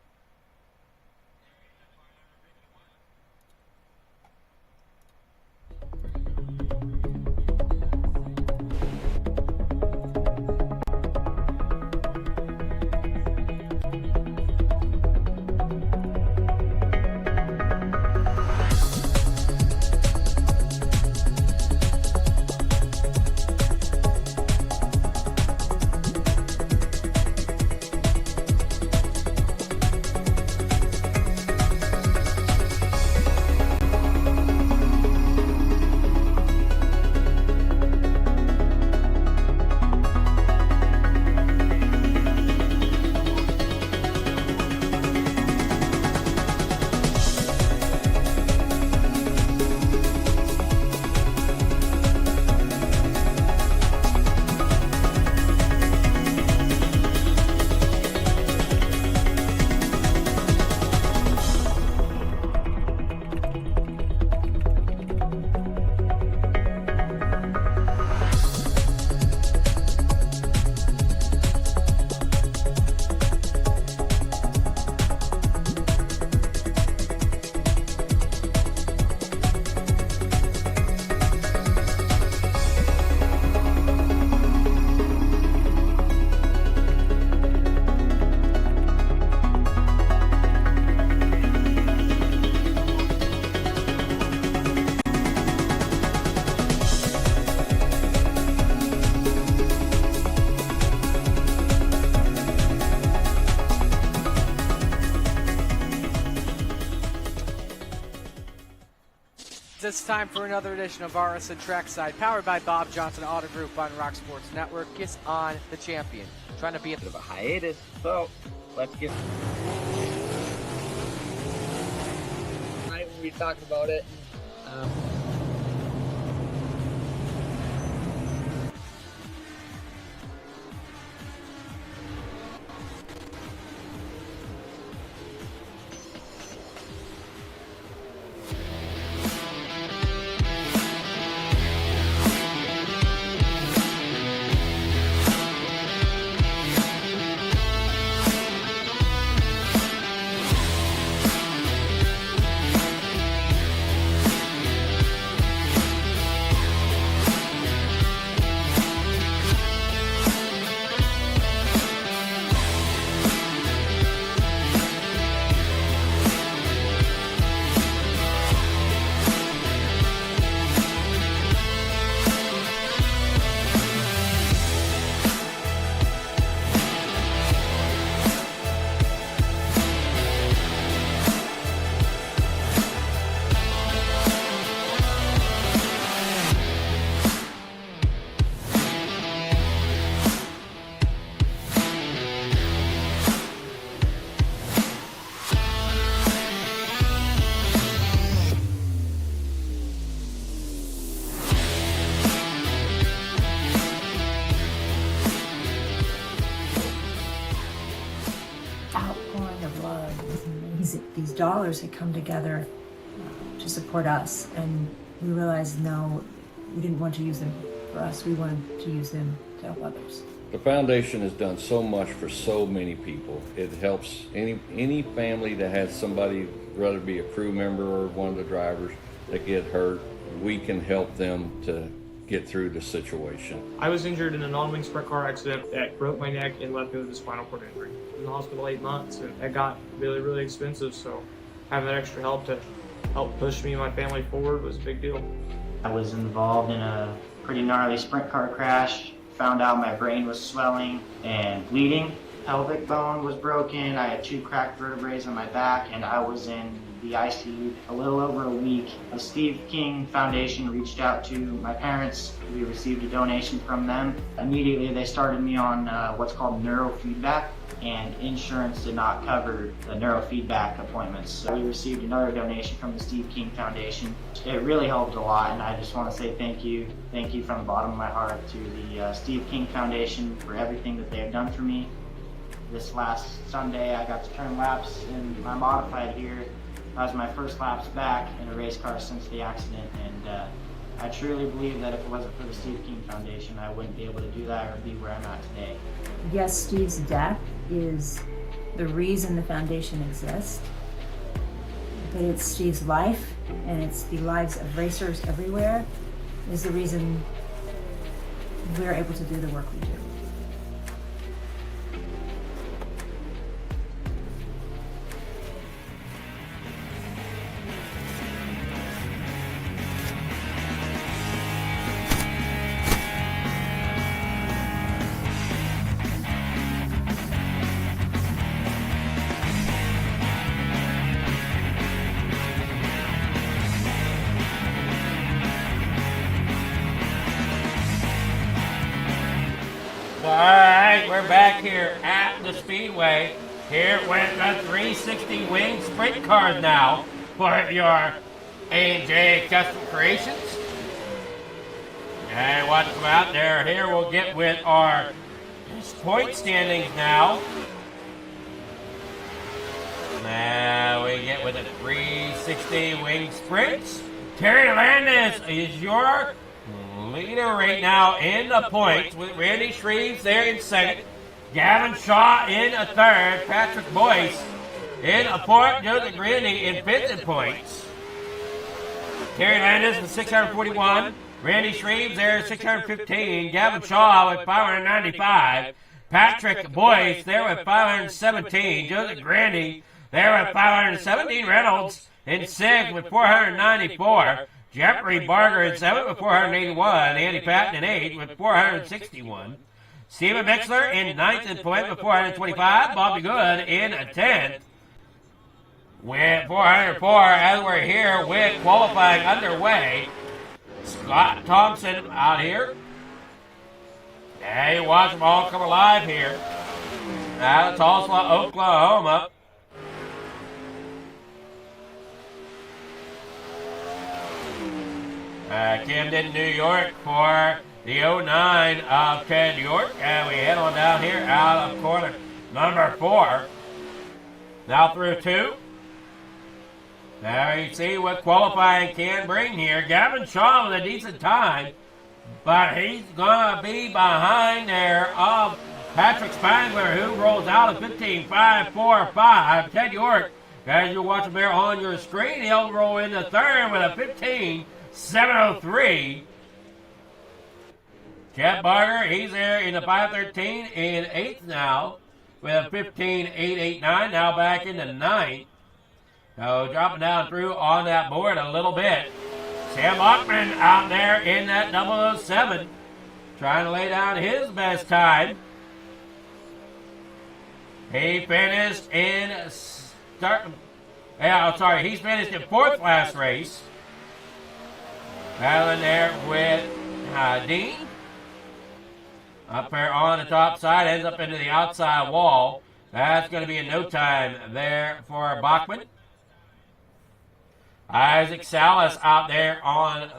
It's time for another edition of RSN Trackside, powered by Bob Johnson Auto Group on Rock Sports Network. Gets on the champion, trying to be a bit of a hiatus. So let's get. Right, we talked about it. These dollars had come together to support us, and we realized no, we didn't want to use them for us. We wanted to use them to help others. The foundation has done so much for so many people. It helps any family that has somebody, whether it be a crew member or one of the drivers, that get hurt. We can help them to get through the situation. I was injured in an on-wing sprint car accident that broke my neck and left me with a spinal cord injury. I was in the hospital 8 months, and it got really, really expensive, so having that extra help to help push me and my family forward was a big deal. I was involved in a pretty gnarly sprint car crash, found out my brain was swelling and bleeding. Pelvic bone was broken, I had 2 cracked vertebrae on my back, and I was in the ICU a little over a week. The Steve King Foundation reached out to my parents. We received a donation from them. Immediately they started me on what's called neurofeedback, and insurance did not cover the neurofeedback appointments. So we received another donation from the Steve King Foundation. It really helped a lot, and I just want to say thank you. Thank you from the bottom of my heart to the Steve King Foundation for everything that they have done for me. This last Sunday I got to turn laps in my modified here. That was my first laps back in a race car since the accident, and I truly believe that if it wasn't for the Steve King Foundation, I wouldn't be able to do that or be where I'm at today. Yes, Steve's death is the reason the foundation exists, but it's Steve's life and it's the lives of racers everywhere is the reason we're able to do the work we do. Alright, we're back here at the Speedway. Here with the 360 wing sprint cars now for your A&J Custom Creations. And watch them out there. Here we'll get with our point standings now. Now we get with the 360 wing sprints. Terry Landis is your leader right now in the points with Randy Shreves there in second. Gavin Shaw in a third. Patrick Boyce in a fourth. Joseph Grandy in fifth in points. Terry Landis with 641. Randy Shreves there at 615. Gavin Shaw with 595. Patrick Boyce there with 517. Joseph Grandy there with 517. Reynolds in sixth with 494. Jeffrey Barger in 7th with 481. Andy Patton in 8th with 461. Stephen Mixler in 9th in point with 425. Bobby Good in 10th with 404. As we're here with qualifying underway, Scott Thompson out here. And you watch them all come alive here out of Tulsa, Oklahoma. Camden, New York for the 09 of Ted York. And we head on down here out of corner number 4. Now through 2. Now you see what qualifying can bring here. Gavin Shaw with a decent time, but he's going to be behind there of Patrick Spangler, who rolls out a 15.545. Ted York, as you watch him there on your screen, he'll roll into third with a 15.703. Jeff Barger, he's there in the 513 in 8th now with a 15.889, now back into 9th. So dropping down through on that board a little bit. Sam Bachman out there in that 007, trying to lay down his best time. He finished in he's finished in 4th last race. Battling there with Dean. Up there on the top side, ends up into the outside wall. That's going to be in no time there for Bachman. Isaac Salas out there on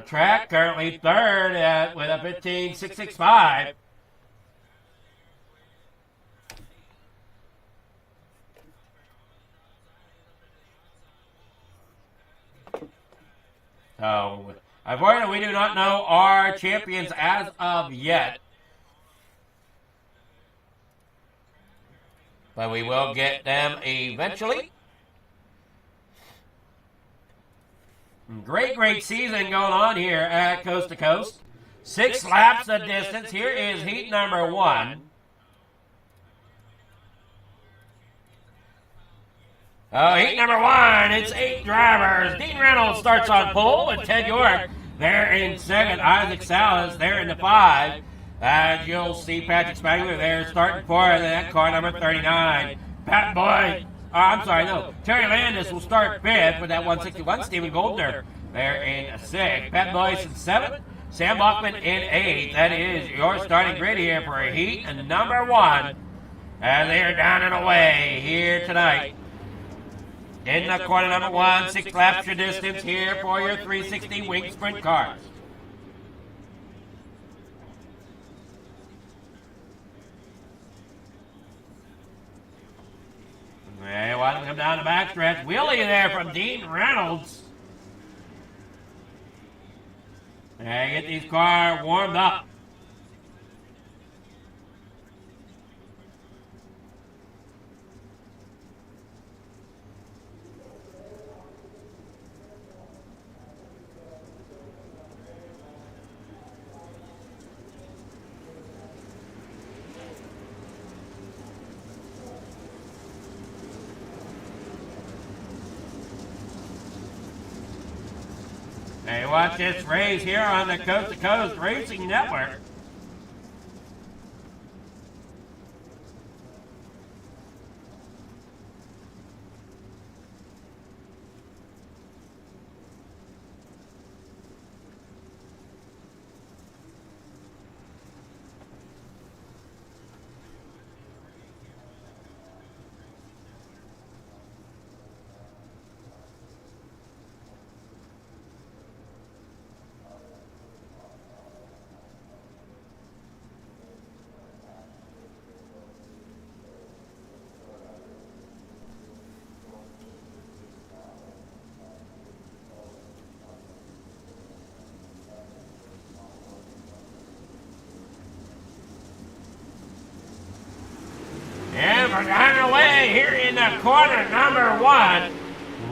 track, currently third with a 15.665. So, unfortunately, we do not know our champions as of yet. But we will get them eventually. Great season going on here at Coast to Coast. 6 laps of distance. Here is heat number 1. Heat number 1, it's 8 drivers. Dean Reynolds starts on pole with Ted York. They're in second. Isaac Salas, they're in the 5. As you'll see, Patrick Spangler there starting fourth in that car number 39. Terry Landis will start 5th with that 161. Stephen Goldner there in 6th. Pat Boyce in 7th. Sam Bachman in 8th. That is your starting grid here for heat number 1. And they are down and away here tonight. In the corner number 1, 6 laps your distance here for your 360 wing sprint cars. Hey, watching come down the backstretch. Wheelie there from Dean Reynolds. Hey, get these cars warmed up. Hey, watch this race here on the Coast to Coast Racing Network. And we're on our way here in the corner number 1.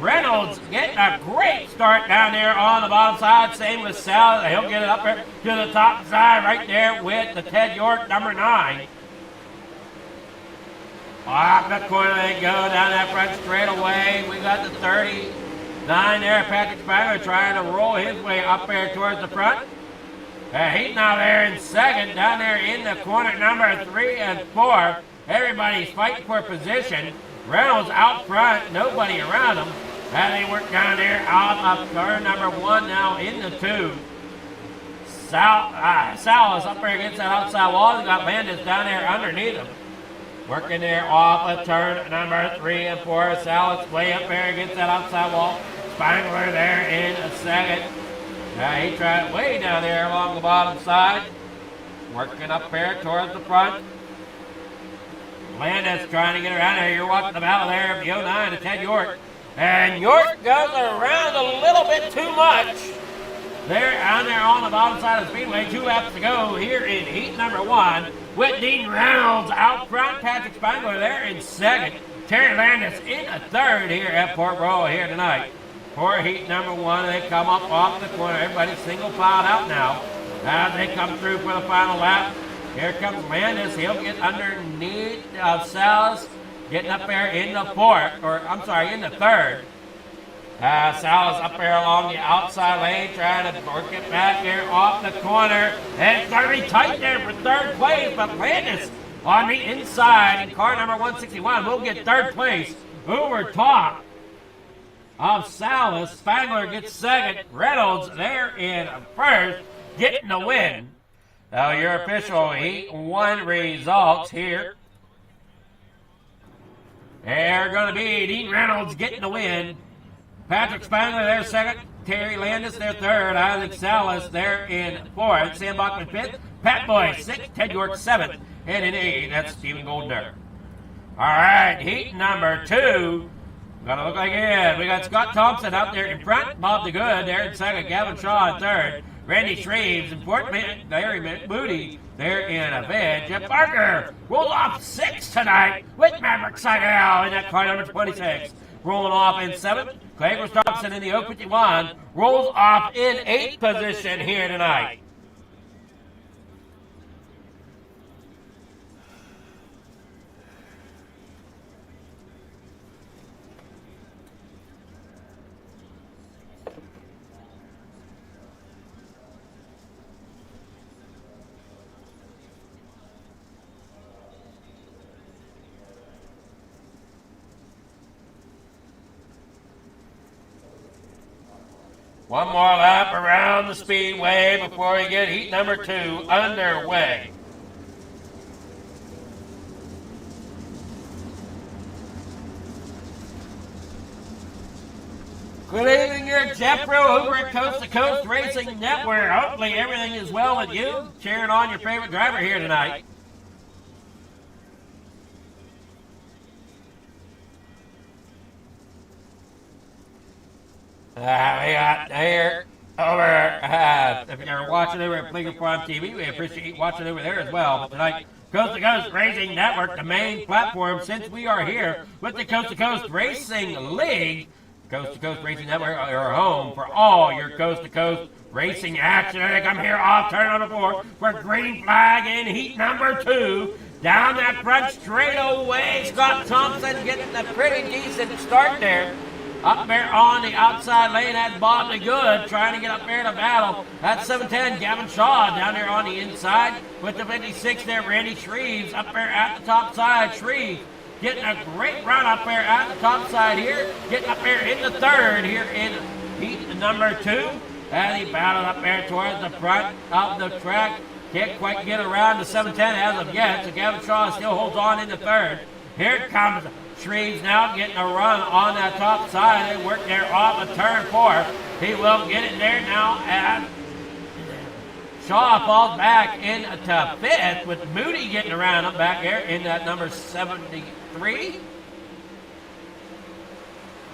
Reynolds getting a great start down there on the bottom side. Same with Sal. He'll get it up there to the top side right there with the Ted York number 9. Off the corner they go down that front straightaway. We got the 39 there. Patrick Spangler trying to roll his way up there towards the front. He's now there in second down there in the corner number 3 and 4. Everybody's fighting for position. Reynolds out front, nobody around him. And they work down there out of turn number 1 now in the 2. Sal is up there against that outside wall. They got Landis down there underneath him. Working there off of turn number 3 and 4. Sal is way up there against that outside wall. Spangler there in a second. He tried way down there along the bottom side. Working up there towards the front. Landis trying to get around there. You're watching the battle there of the 09 to Ted York. And York goes around a little bit too much. They're down there on the bottom side of the speedway. 2 laps to go here in heat number 1. With Dean Reynolds out front. Patrick Spangler there in second. Terry Landis in a third here at Port Royal here tonight. For heat number 1, they come up off the corner. Everybody's single filed out now. As they come through for the final lap. Here comes Landis. He'll get underneath of Salas, getting up there in the in the third. Salas up there along the outside lane, trying to work it back here off the corner. And it's going to be tight there for third place, but Landis on the inside in car number 161 will get third place over top of Salas. Spangler gets second. Reynolds there in first, getting the win. Now your official heat 1 results here. They're going to be Dean Reynolds getting the win. Patrick Spangler there second. Terry Landis there third. Isaac Salas there in fourth. Sam Bachman 5th. Pat Boyce 6th. Ted York 7th. And in 8th, that's Stephen Goldner. All right, heat number 2. Gonna look like it. We got Scott Thompson out there in front. Bob DeGood there in second. Gavin Shaw in third. Randy Shreves and Larry Moody there in a fifth. Jeff Parker rolls off 6th tonight with Maverick Seidel in that car number 26. rolling off in 7th. Clay Christopherson in the 051 rolls off in 8th position here tonight. One more lap around the speedway before we get heat number 2 underway. Good evening, you're Jeff Rowe over at Coast to Coast Racing Network. Hopefully everything is well with you. Cheering on your favorite driver here tonight. We got here over, if you're watching over at Flinger Farm TV, we appreciate you watching over there as well. But tonight, Coast to Coast Racing Network, the main platform, since we are here with the Coast to Coast Racing League. Coast to Coast Racing Network, your home for all your Coast to Coast racing action. And I'm here off turn on the 4 for green flag in heat number 2. Down that front straightaway, Scott Thompson getting a pretty decent start there. Up there on the outside lane, that Bob the Good trying to get up there to battle. That's 710, Gavin Shaw down there on the inside with the 56 there, Randy Shreves up there at the top side. Shreves getting a great run up there at the top side here, getting up there in the 3rd here in heat number 2. And he battled up there towards the front of the track. Can't quite get around the 710 as of yet, so Gavin Shaw still holds on in the 3rd. Here comes Shreves now getting a run on that top side. They work there off of turn 4. He will get it there now, and Shaw falls back into 5th with Moody getting around up back there in that number 73.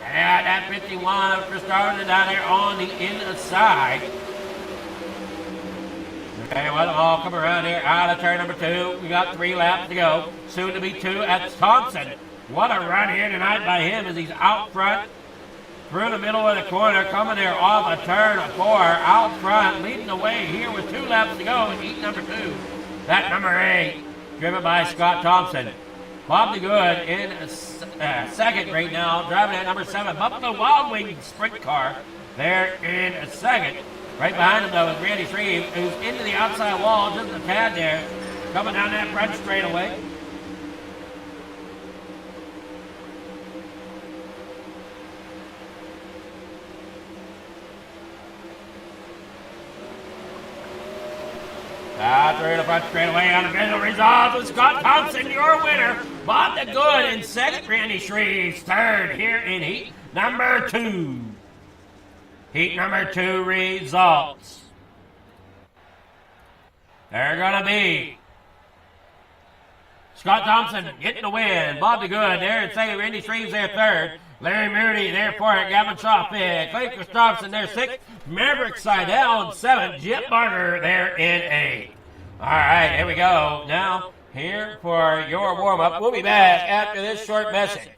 And that 51 for starting down there on the inside. Okay, well, all come around here out of turn number 2. We got 3 laps to go. Soon to be 2 at Thompson. What a run here tonight by him as he's out front through the middle of the corner, coming there off a turn of 4, out front, leading the way here with 2 laps to go in heat number 2. That number 8, driven by Scott Thompson. Bob the Good in 2nd right now, driving at number 7, Buffalo Wild Wings sprint car there in 2nd. Right behind him, though, is Randy Shreve, who's into the outside wall, just a tad there, coming down that front straightaway. Through the front straightaway on the official results with Scott Thompson, your winner. Bob the Good in 2nd, Randy Shreves 3rd here in heat number 2. Heat number 2 results. They're going to be Scott Thompson getting the win. Bob the Good there in 2nd, Randy Shreves there 3rd. Larry Moody there for it, Gavin Shaw 5th. Clay Christopherson there 6th. Maverick Seidel in 7th. Jim Barger there in 8th. All right, here we go. Now, here for your warm-up. We'll be back after this short message.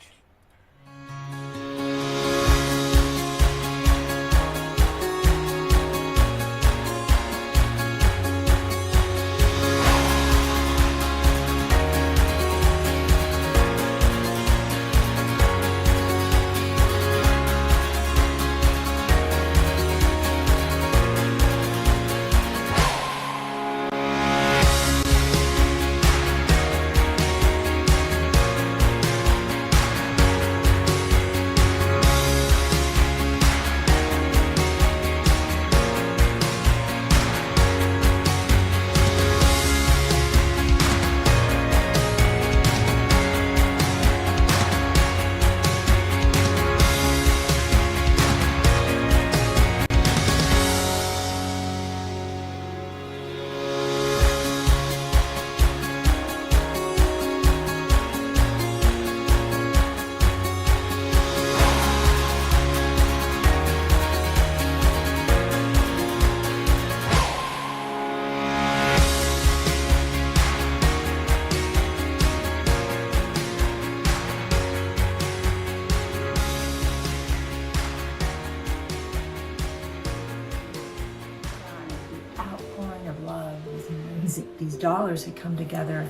these dollars had come together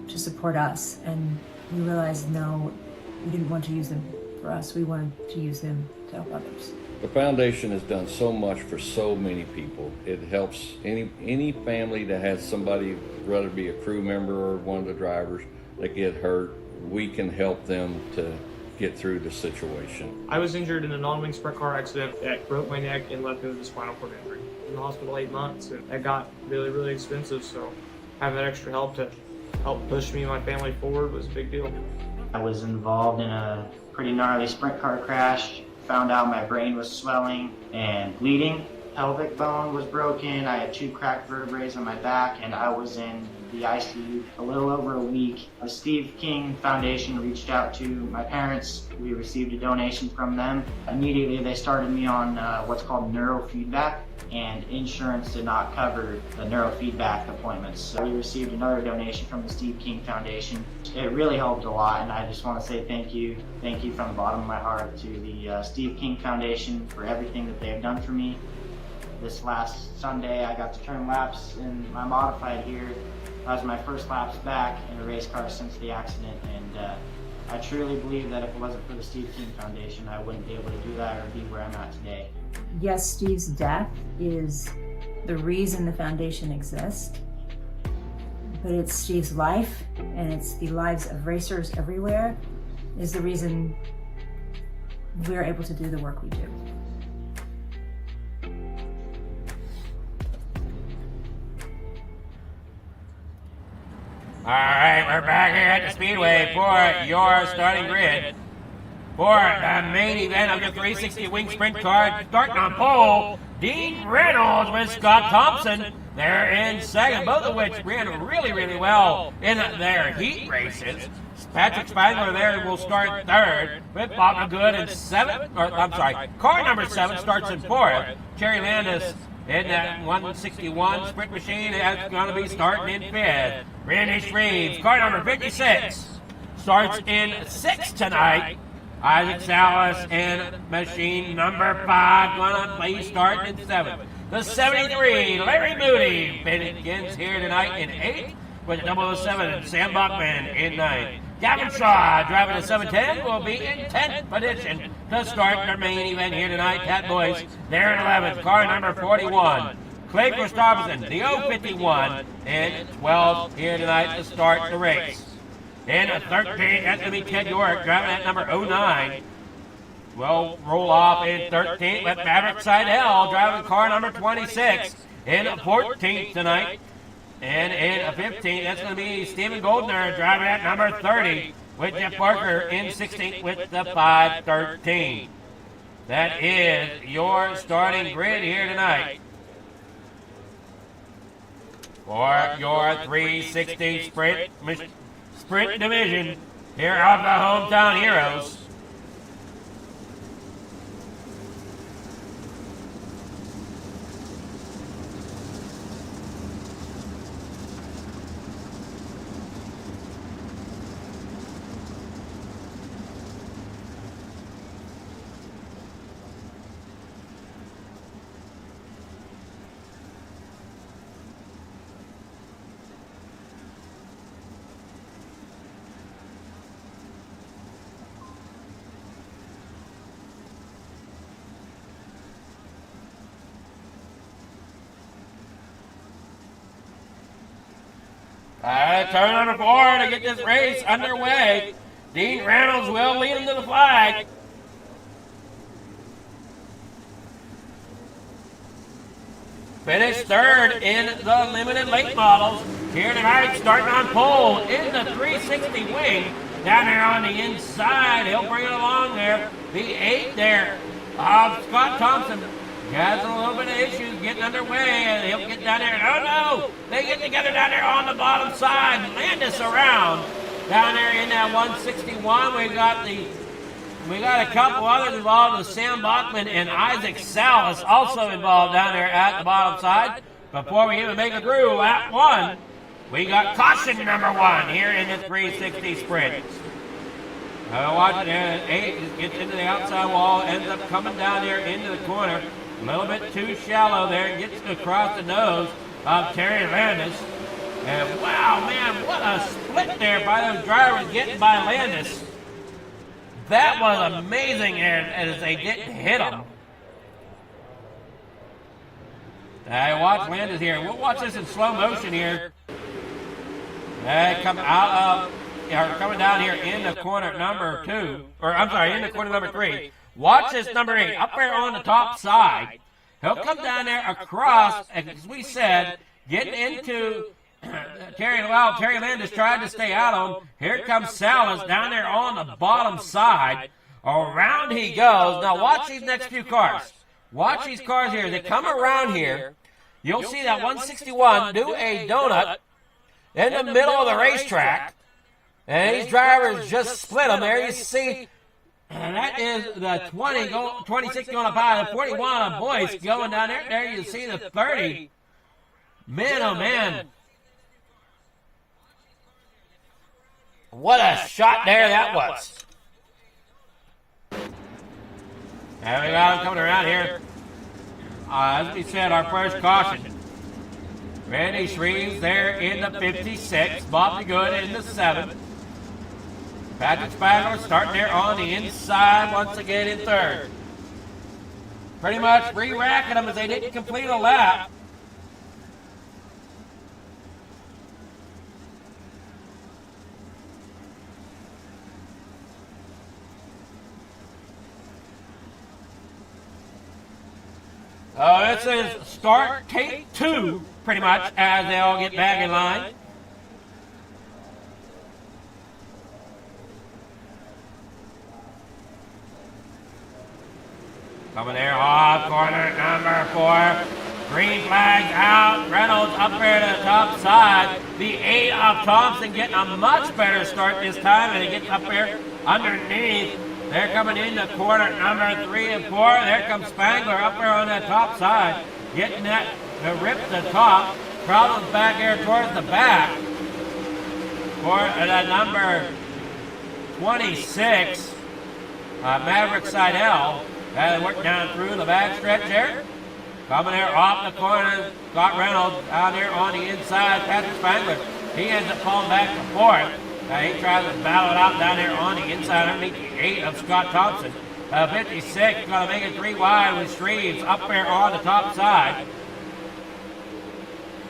to support us, and we realized no, we didn't want to use them for us. We wanted to use them to help others. The foundation has done so much for so many people. It helps any family that has somebody, whether it be a crew member or one of the drivers, that get hurt. We can help them to get through the situation. I was injured in a non-wing sprint car accident that broke my neck and left me with a spinal cord injury. In the hospital 8 months, and that got really expensive, so having that extra help to help push me and my family forward was a big deal. I was involved in a pretty gnarly sprint car crash. Found out my brain was swelling and bleeding. Pelvic bone was broken. I had 2 cracked vertebrae on my back, and I was in the ICU a little over a week. The Steve King Foundation reached out to my parents. We received a donation from them. Immediately they started me on what's called neurofeedback, and insurance did not cover the neurofeedback appointments. So we received another donation from the Steve King Foundation. It really helped a lot, and I just want to say thank you from the bottom of my heart to the Steve King Foundation for everything that they have done for me. This last Sunday I got to turn laps in my modified here. That was my first laps back in a race car since the accident, and I truly believe that if it wasn't for the Steve King Foundation, I wouldn't be able to do that or be where I'm at today. Yes, Steve's death is the reason the foundation exists, but it's Steve's life, and it's the lives of racers everywhere, is the reason we're able to do the work we do. All right, we're back here at the Speedway for your starting grid for the main event of the 360 wing sprint car. Starting on pole, Dean Reynolds with Scott Thompson. They're in second, both of which ran really well in their heat races. Patrick Spangler there will start third with Bob Good in car number 7 starts in fourth. Cherry Landis in that 161 sprint machine is going to be starting in fifth. Randy Shreves, car number 56, starts in 6th tonight. Isaac Salas in machine number 5 going to be starting in 7th. The 73, Larry Moody, begins here tonight in 8th with 007 and Sam Bachman in 9th. Gavin Shaw, driving a 710, will be in 10th position to start their main event here tonight. Cat Boys, they're in 11th, car number 41. Clay Christopherson, the 051, and 12 here tonight to start the race. In 13th, that's going to be Ted York, driving at number 09. Will roll off in 13th with Maverick Seidel, driving car number 26. In 14th tonight. And in 15th, that's going to be Stephen Goldner, driving at number 30, with Jeff Parker in 16th with the 513. That is your starting grid here tonight for your 360 sprint division here of the Hometown Heroes. Turn number 4 to get this race underway. Dean Reynolds will lead him to the flag. Finished third in the limited late models. Here tonight, starting on pole in the 360 wing. Down there on the inside, he'll bring it along there. The 8 there of Scott Thompson. Has a little bit of issues getting underway, and he'll get down there. Oh no! They get together down there on the bottom side. Landis around down there in that 161. We got a couple others involved with Sam Bachman and Isaac Salas also involved down there at the bottom side. Before we even make it through lap 1, we got caution number 1 here in the 360 sprint. Watch it. 8 gets into the outside wall, ends up coming down there into the corner. A little bit too shallow there, gets across the nose of Terry Landis. And wow, man, what a split there by those drivers getting by Landis. That was amazing as they didn't hit him. Watch Landis here. We'll watch this in slow motion here. Coming down here into corner number 2. Or, I'm sorry, into corner number 3. Watch this number 8 up there on the top side. He'll come down there across, as we said, getting into Terry Landis tried to stay out of him. Here comes Salas down there on the bottom side. Around he goes. Now watch these next few cars. Watch these cars here. They come around here. You'll see that 161 do a donut in the middle of the racetrack. And these drivers just split them. There you see. And that is the 26 going up high, the 41 on Boyce going down there. There you see the 30. Man, oh man. What a shot there that was. And we got him coming around here. As we said, our first caution. Randy Shreves there in the 56. Bobby Good in the 7. Patrick Spangler starting there on the inside once again in 3rd. Pretty much re-racking them as they didn't complete a lap. This is start take 2, pretty much, as they all get back in line. Coming there off corner number 4. Green flags out. Reynolds up there to the top side. The 8 of Thompson getting a much better start this time, and he gets up there underneath. They're coming into corner number 3 and 4. There comes Spangler up there on that top side, getting that to rip the top. Problems back there towards the back for that number 26, Maverick Seidel. They work down through the back stretch there. Coming there off the corner, Scott Reynolds out there on the inside. Patrick Spangler, he ends up falling back to 4th. He tries to battle it out down there on the inside underneath the 8 of Scott Thompson. 56, going to make it 3 wide with Shreves up there on the top side.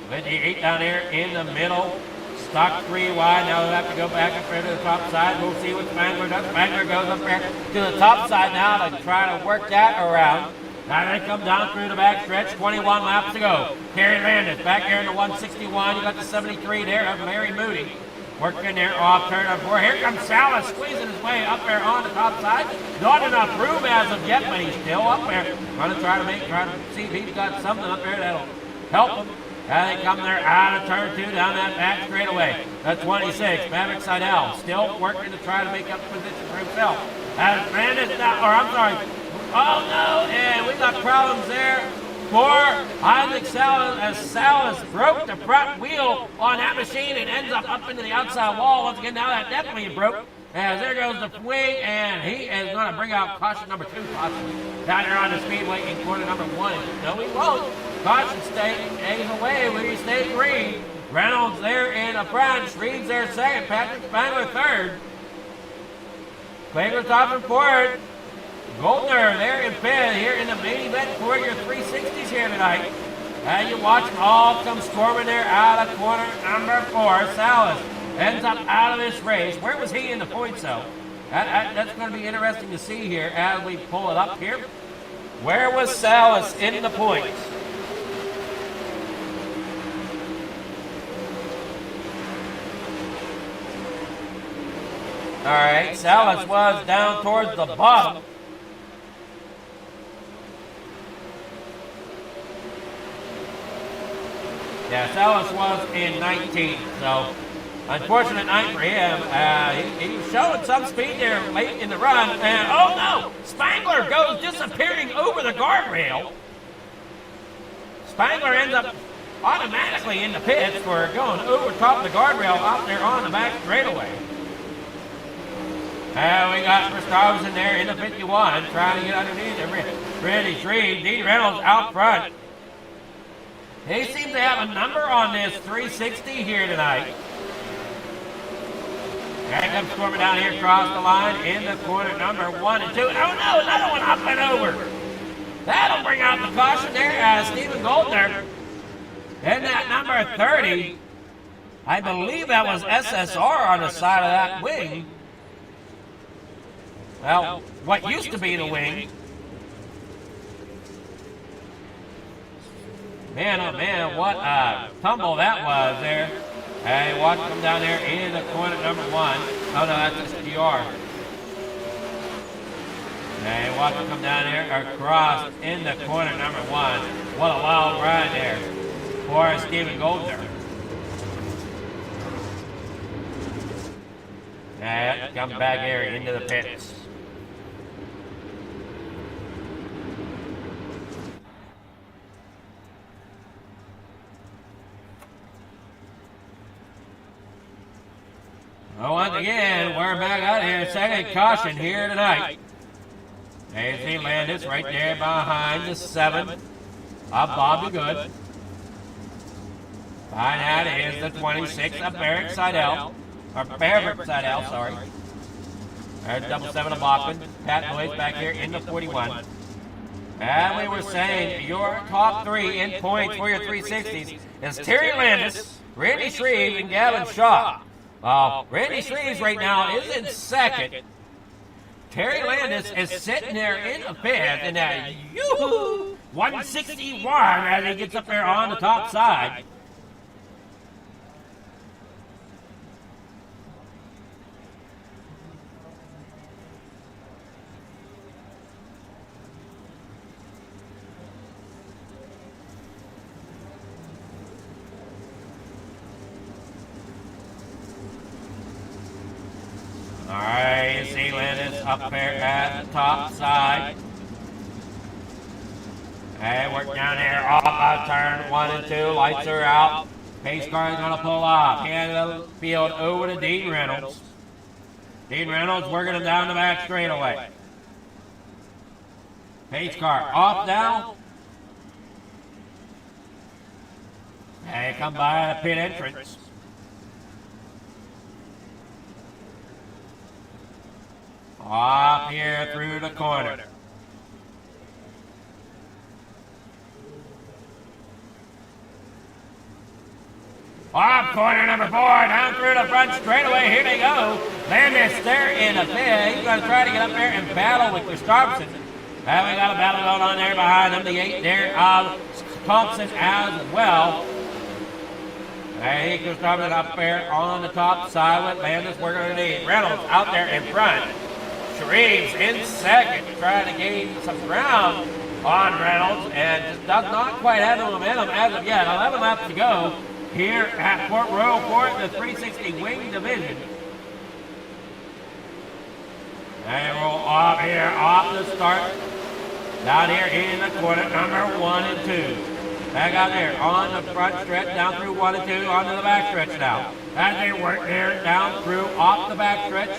58 down there in the middle. Stuck 3 wide. Now they'll have to go back up there to the top side. We'll see what Spangler does. Spangler goes up there to the top side now to try to work that around. Now they come down through the back stretch. 21 laps to go. Terry Landis back there in the 161. You got the 73 there of Larry Moody. Working there off turn number 4. Here comes Salas squeezing his way up there on the top side. Not enough room as of yet, but he's still up there. Going to try to see if he's got something up there that'll help him. And they come there out of turn 2 down that back straightaway. The 26, Maverick Seidel, still working to try to make up position for himself. As Landis now, or I'm sorry. Oh no, and we got problems there for Isaac Salas as Salas broke the front wheel on that machine and ends up into the outside wall. Once again, now that definitely broke. As there goes the wing, and he is going to bring out caution number 2 possibly. Down there on the speedway in corner number 1. No, he won't. Caution stays away when he stays green. Reynolds there in the front. Shreves there 2nd. Patrick Spangler 3rd. Claver top 4th. Goldner there in 5th, here in the main event for your 360s here tonight. And you watch them all come storming there out of corner number 4. Salas ends up out of this race. Where was he in the points though? That's going to be interesting to see here as we pull it up here. Where was Salas in the points? All right, Salas was down towards the bottom. Yeah, Salas was in 19, so unfortunate night for him. He was showing some speed there late in the run, and oh no! Spangler goes disappearing over the guardrail. Spangler ends up automatically in the pits for going over top of the guardrail out there on the back straightaway. And we got Christopherson in there in the 51 trying to get underneath it. Randy Shreves, Dean Reynolds out front. He seems to have a number on this 360 here tonight. There comes Corbin down here across the line in the corner number 1 and 2. Oh no, another one up and over. That'll bring out the caution there as Stephen Goldner. And that number 30, I believe that was SSR on the side of that wing. Well, what used to be the wing. Man, oh man, what a tumble that was there. Hey, watch him down there in the corner number 1. Oh no, that's SDR. Hey, watch him come down there across in the corner number 1. What a wild ride there for Stephen Goldner. Hey, comes back here into the pits. Well, once again, we're back out here. Second caution here tonight. There's the Landis right there behind the 7 of Bobby Good. Behind that is the 26 of Barrett Seidel. Or Barrett Seidel, sorry. There's double 7 of Bachman. Pat Boyd back here in the 41. And we were saying your top 3 in points for your 360s is Terry Landis, Randy Shreve, and Gavin Shaw. Randy Shreves right now is in second. Terry Landis is sitting there in the 5th in that 161 as he gets up there on the top side. Alright, you see Landis up there at the top side. Hey, work down there off of turn 1 and 2. Lights are out. Pace car is going to pull off. Hand of the field over to Dean Reynolds. Dean Reynolds working him down the back straightaway. Pace car off now. Hey, come by the pit entrance. Off here through the corner. Off corner number 4, down through the front straightaway. Here they go. Landis there in the 5th. He's going to try to get up there and battle with Gustafson. And we got a battle going on there behind him. The 8 there of Thompson as well. Hey, Gustafson up there on the top side with Landis working underneath. Reynolds out there in front. Shreves in second, trying to gain some ground on Reynolds, and just does not quite have the momentum as of yet. 11 laps to go here at Fort Royal for the 360 wing division. And we'll off here, off the start, down here in the corner, number 1 and 2. Back out there on the front stretch, down through 1 and 2, onto the back stretch now. As they work there, down through, off the back stretch.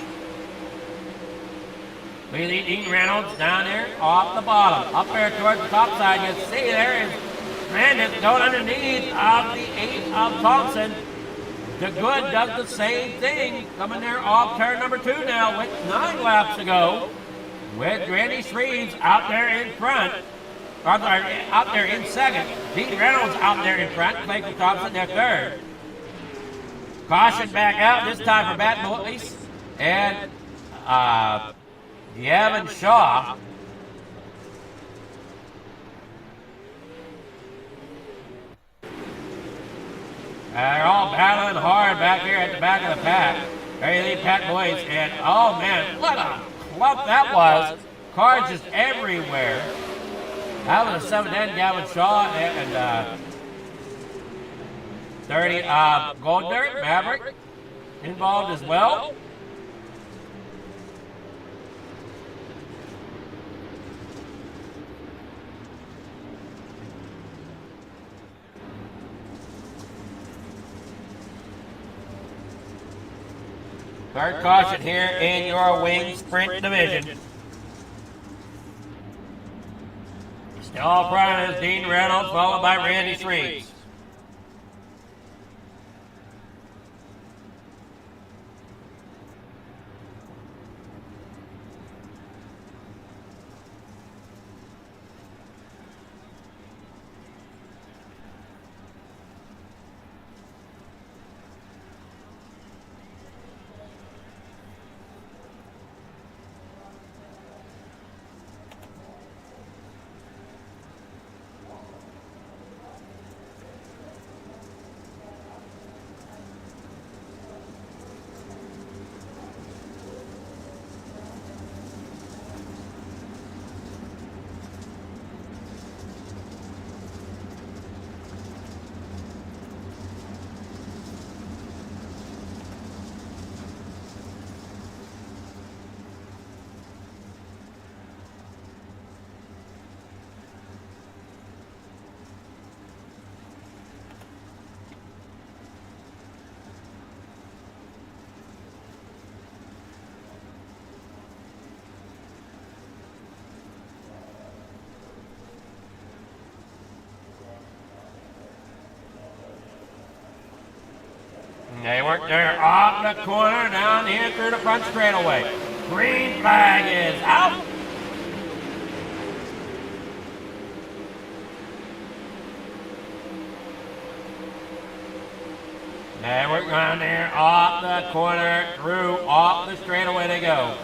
We see Dean Reynolds down there off the bottom. Up there towards the top side, you see there is Landis going underneath of the 8 of Thompson. The Good does the same thing, coming there off turn number 2 now with 9 laps to go. With Randy Shreves out there in front. I'm sorry, out there in second. Dean Reynolds out there in front. Clayton Thompson there third. Caution back out, this time for Bat Boys. And Gavin Shaw. They're all battling hard back here at the back of the pack. There you see Pat Boyce, and oh man, what a clump that was. Cars just everywhere. That was a 7-10 Gavin Shaw and 30 Goldner, Maverick involved as well. Third caution here in your wing sprint division. Still front is Dean Reynolds, followed by Randy Shreves. They work there off the corner, down here through the front straightaway. Green flag is out. They work down there off the corner, through, off the straightaway they go.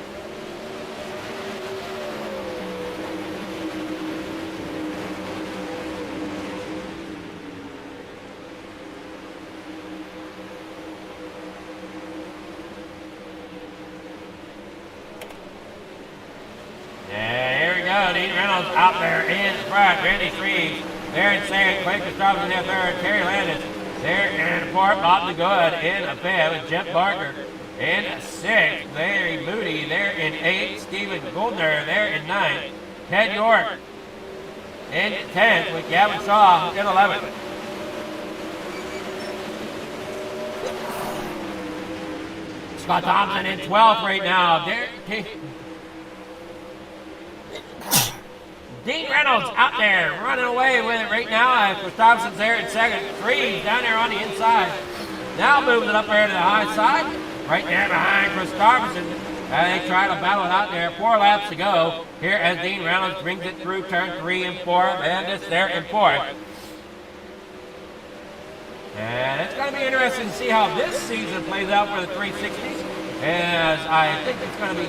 Dean Reynolds out there in front. Randy Shreves there in second. Quaker Stubbs in there third. Terry Landis there in fourth. Bob the Good in fifth. With Jeff Barker in sixth. Larry Moody there in eighth. Stephen Goldner there in ninth. Ted York in 10th with Gavin Shaw in 11th. Scott Thompson in 12th right now. Dean Reynolds out there running away with it right now. Chris Thompson's there in second. Shreves down there on the inside. Now moving it up there to the high side. Right there behind Chris Thompson. They try to battle it out there. 4 laps to go here as Dean Reynolds brings it through turn 3 and 4. Landis there in 4th. And it's going to be interesting to see how this season plays out for the 360s. As I think it's going to be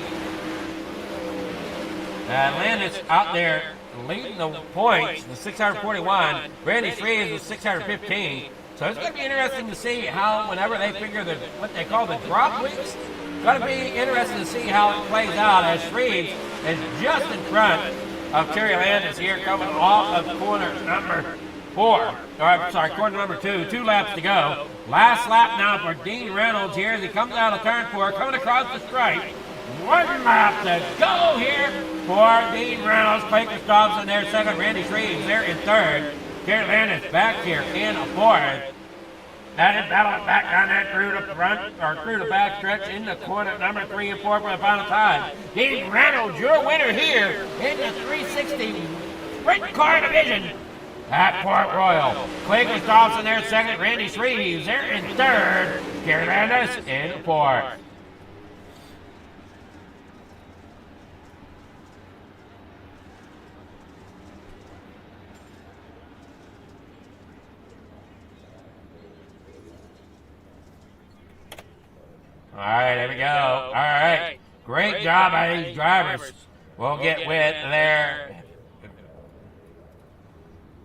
Landis out there leading the points, the 641. Randy Shreves with 615. So it's going to be interesting to see how, whenever they figure what they call the drop weeks, it's going to be interesting to see how it plays out as Shreves is just in front of Terry Landis here coming off of corner number 4. Corner number 2. 2 laps to go. Last lap now for Dean Reynolds here as he comes out of turn 4, coming across the stripe. 1 lap to go here for Dean Reynolds. Quaker Stubbs in there second. Randy Shreves there in third. Terry Landis back here in 4th. That is battling back down there through the front, or through the back stretch into corner number 3 and 4 for the final time. Dean Reynolds, your winner here in the 360 sprint car division at Port Royal. Quaker Stubbs in there second. Randy Shreves there in third. Terry Landis in 4th. All right, there we go. All right. Great job by these drivers. We'll get with their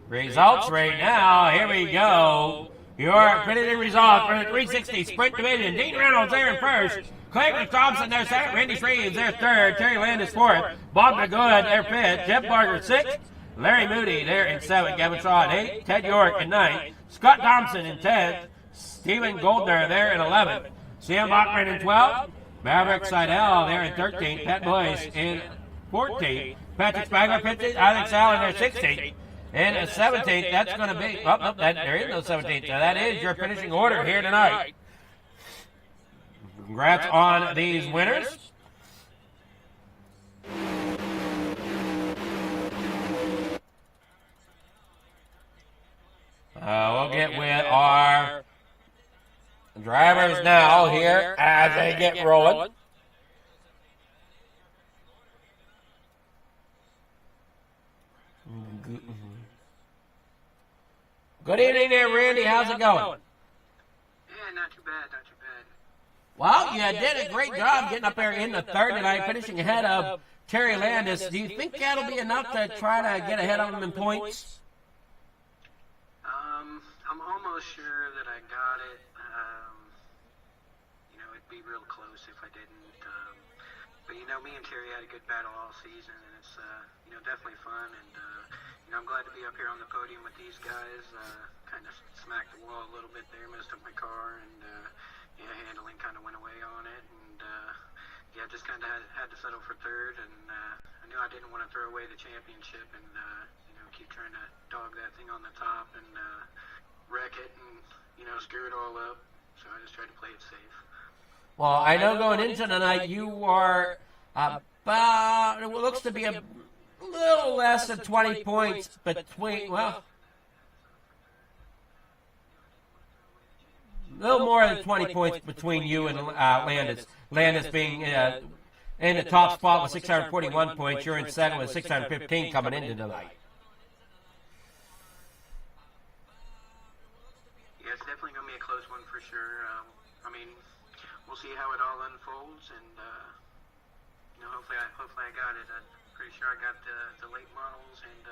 results right now. Here we go. Your predicted result for the 360 Sprint Division. Dean Reynolds there in first. Quaker Thompson there second. Randy Shreves there third. Terry Landis 4th. Bob the Good there 5th. Jeff Barker 6th. Larry Moody there in 7th. Gavin Shaw in 8th. Ted York in 9th. Scott Thompson in 10th. Stephen Goldner there in 11th. Sam Bachman in 12th. Maverick Seidel there in 13th. Pat Boyce in 14th. Patrick Spangler 15th. Alex Allen there 16th. And 17th, that's going to be, there is no 17th. So that is your finishing order here tonight. Congrats on these winners. get with our drivers now here as they get rolling. Good evening there, Randy. How's it going? Yeah, not too bad, not too bad. Well, you did a great job getting up there in the third tonight, finishing ahead of Terry Landis. Do you think that'll be enough to try to get ahead of him in points? I'm almost sure that I got it. It'd be real close if I didn't. But me and Terry had a good battle all season, and it's definitely fun. And I'm glad to be up here on the podium with these guys. Kind of smacked the wall a little bit there, messed up my car, and handling kind of went away on it. And just kind of had to settle for third. And I knew I didn't want to throw away the championship and keep trying to dog that thing on the top and wreck it and screw it all up. So I just tried to play it safe. Well, I know going into tonight you are about, it looks to be a little less than 20 points between, well, a little more than 20 points between you and Landis. Landis being in the top spot with 641 points. You're in second with 615 coming into tonight. Yeah, it's definitely going to be a close one for sure. We'll see how it all unfolds, and hopefully I got it. I'm pretty sure I got the late models, and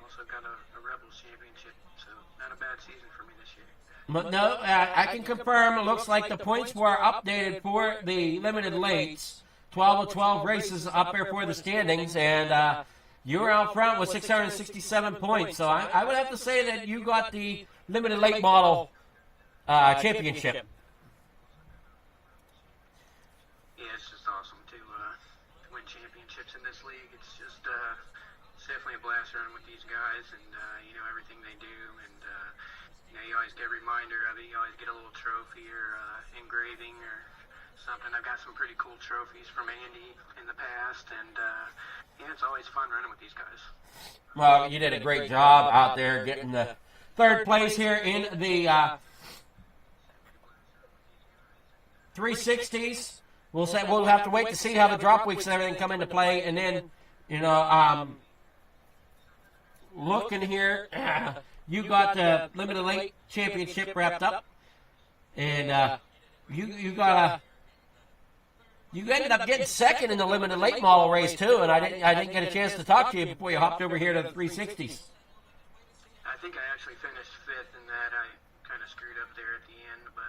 also got a Rebels championship. So not a bad season for me this year. But no, I can confirm. It looks like the points were updated for the limited lates. 12 of 12 races up there for the standings, and you were out front with 667 points. So I would have to say that you got the limited late model championship. In this league, it's definitely a blast running with these guys, and everything they do, and you always get a reminder of it. You always get a little trophy or engraving or something. I've got some pretty cool trophies from Andy in the past, and it's always fun running with these guys. Well, you did a great job out there getting the third place here in the 360s. We'll have to wait to see how the drop weeks and everything come into play, and then, looking here, you got the limited late championship wrapped up, and you ended up getting second in the limited late model race too, and I didn't get a chance to talk to you before you hopped over here to the 360s. I think I actually finished fifth in that. I kind of screwed up there at the end, but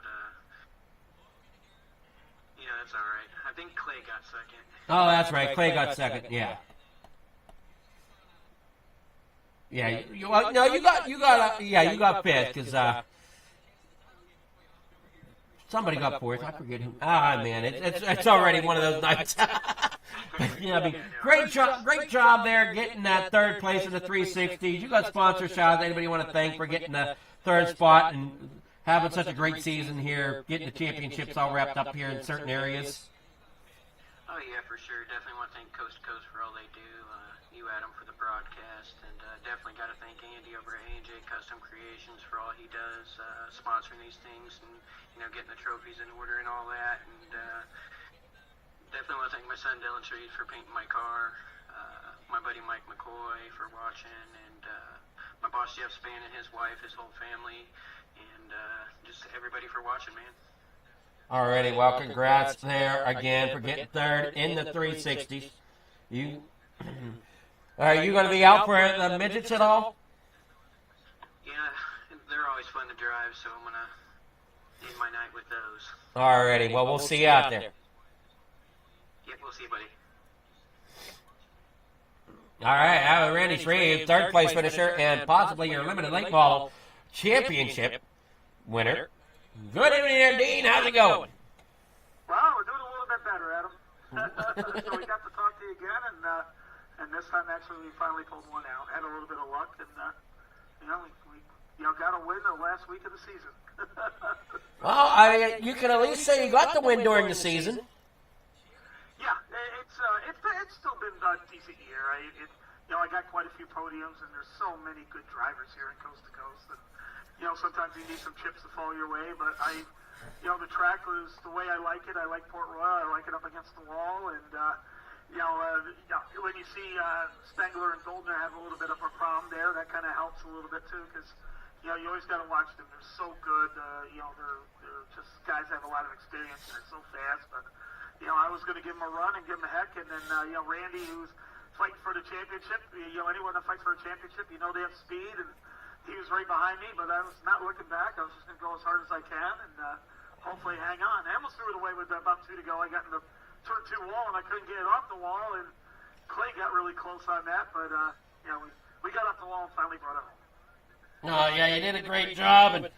that's all right. I think Clay got second. Oh, that's right. Clay got second. Yeah. Yeah. You got fifth because somebody got fourth. I forget who. Man, it's already one of those nights. But, great job there getting that third place in the 360s. You got sponsor shout-outs. Anybody want to thank for getting the third spot and having such a great season here, getting the championships all wrapped up here in certain areas? Oh, yeah, for sure. Definitely want to thank Coast to Coast for all they do. You, Adam, for the broadcast. And definitely got to thank Andy over at A&J Custom Creations for all he does, sponsoring these things and, getting the trophies in order and all that. And definitely want to thank my son, Dylan Trees, for painting my car. My buddy Mike McCoy for watching. And my boss, Jeff Spann, and his wife, his whole family. And just everybody for watching, man. Alrighty, well, congrats there again for getting third in the 360s. Are you going to be out for the midgets at all? Yeah, they're always fun to drive, so I'm going to end my night with those. Alrighty, well, we'll see you out there. Yep, we'll see you, buddy. All right, Randy Shreve, third place finisher, and possibly your limited late model championship winner. Good evening there, Dean. How's it going? Well, we're doing a little bit better, Adam. So we got to talk to you again, and this time actually we finally pulled one out. Had a little bit of luck, and we got a win the last week of the season. Well, I mean, you can at least say you got the win during the season. Yeah, it's still been a decent year. I got quite a few podiums, and there's so many good drivers here in Coast to Coast. And sometimes you need some chips to fall your way, but the track was the way I like it. I like Port Royal. I like it up against the wall, and when you see Spengler and Goldner have a little bit of a problem there, that kind of helps a little bit too, because you always got to watch them. They're so good. They're just guys that have a lot of experience and they're so fast. But I was going to give them a run and give them a heck, and then Randy, who's fighting for the championship. Anyone that fights for a championship, they have speed, and he was right behind me. But I was not looking back. I was just going to go as hard as I can and hopefully hang on. I almost threw it away with about 2 to go. I got in the turn 2 wall and I couldn't get it off the wall, and Clay got really close on that. But we got off the wall and finally brought it home. Oh, yeah, you did a great job. And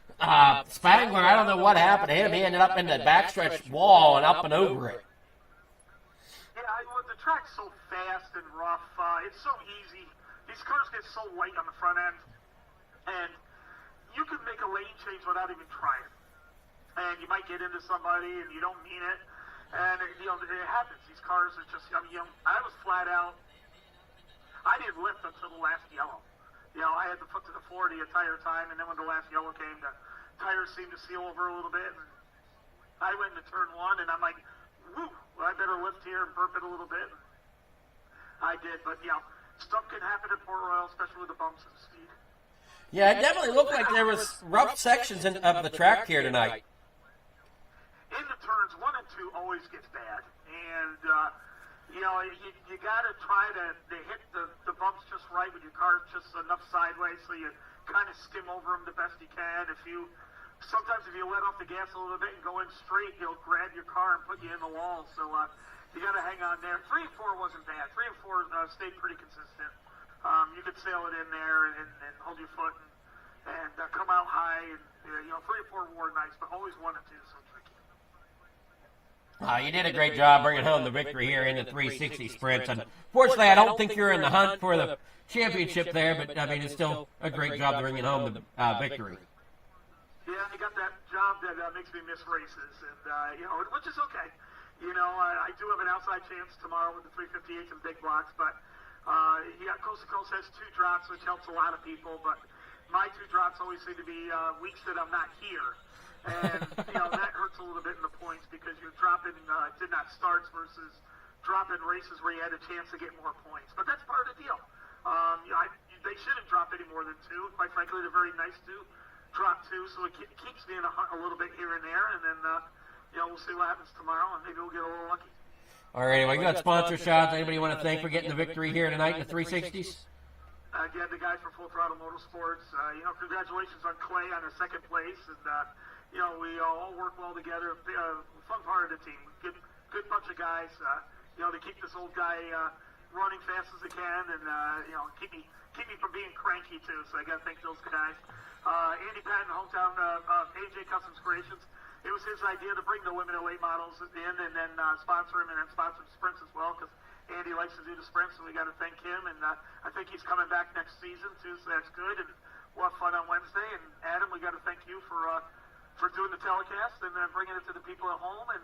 Spangler, I don't know what happened to him. He ended up in the backstretch wall and up and over it. The track's so fast and rough. It's so easy. These cars get so light on the front end, and you can make a lane change without even trying. And you might get into somebody, and you don't mean it. And it happens. These cars are just. I was flat out. I didn't lift until the last yellow. I had the foot to the floor the entire time, and then when the last yellow came, the tires seemed to seal over a little bit. And I went into turn 1, and I'm like, woo, I better lift here and burp it a little bit. I did, but stuff can happen at Port Royal, especially with the bumps and the speed. Yeah, it definitely looked like there was rough sections of the track here tonight. In the turns 1 and 2 always gets bad, and you got to try to hit the bumps just right with your car just enough sideways so you kind of skim over them the best you can. Sometimes if you let off the gas a little bit and go in straight, he'll grab your car and put you in the wall. So you got to hang on there. 3 and 4 wasn't bad. 3 and 4 stayed pretty consistent. You could sail it in there and hold your foot and come out high. And 3 and 4 were nice, but always 1 and 2 so tricky. You did a great job bringing home the victory here in the 360 sprints. Unfortunately, I don't think you're in the hunt for the championship there, but it's still a great job bringing home the victory. Yeah, I got that job that makes me miss races, and which is okay. I do have an outside chance tomorrow with the 358s and big blocks, but Coast to Coast has 2 drops, which helps a lot of people. But my 2 drops always seem to be weeks that I'm not here. And, that hurts a little bit in the points because you're dropping did not starts versus dropping races where you had a chance to get more points. But that's part of the deal. They shouldn't drop any more than 2. Quite frankly, they're very nice to drop 2, so it keeps me in a little bit here and there. And then, we'll see what happens tomorrow, and maybe we'll get a little lucky. All right, anyway, we got sponsor shots. Anybody want to thank for getting the victory here tonight in the 360s? Again, the guys from Full Throttle Motorsports. Congratulations on Clay on the 2nd place. And, we all work well together. Fun part of the team. Good bunch of guys. They keep this old guy running fast as they can, and keep me from being cranky too. So I got to thank those guys. Andy Patton, hometown AJ Customs Creations. It was his idea to bring the limited late models in, and then sponsor him, and then sponsor the sprints as well, because Andy likes to do the sprints, so we got to thank him. And I think he's coming back next season too, so that's good. And we'll have fun on Wednesday. And Adam, we got to thank you for doing the telecast and bringing it to the people at home. And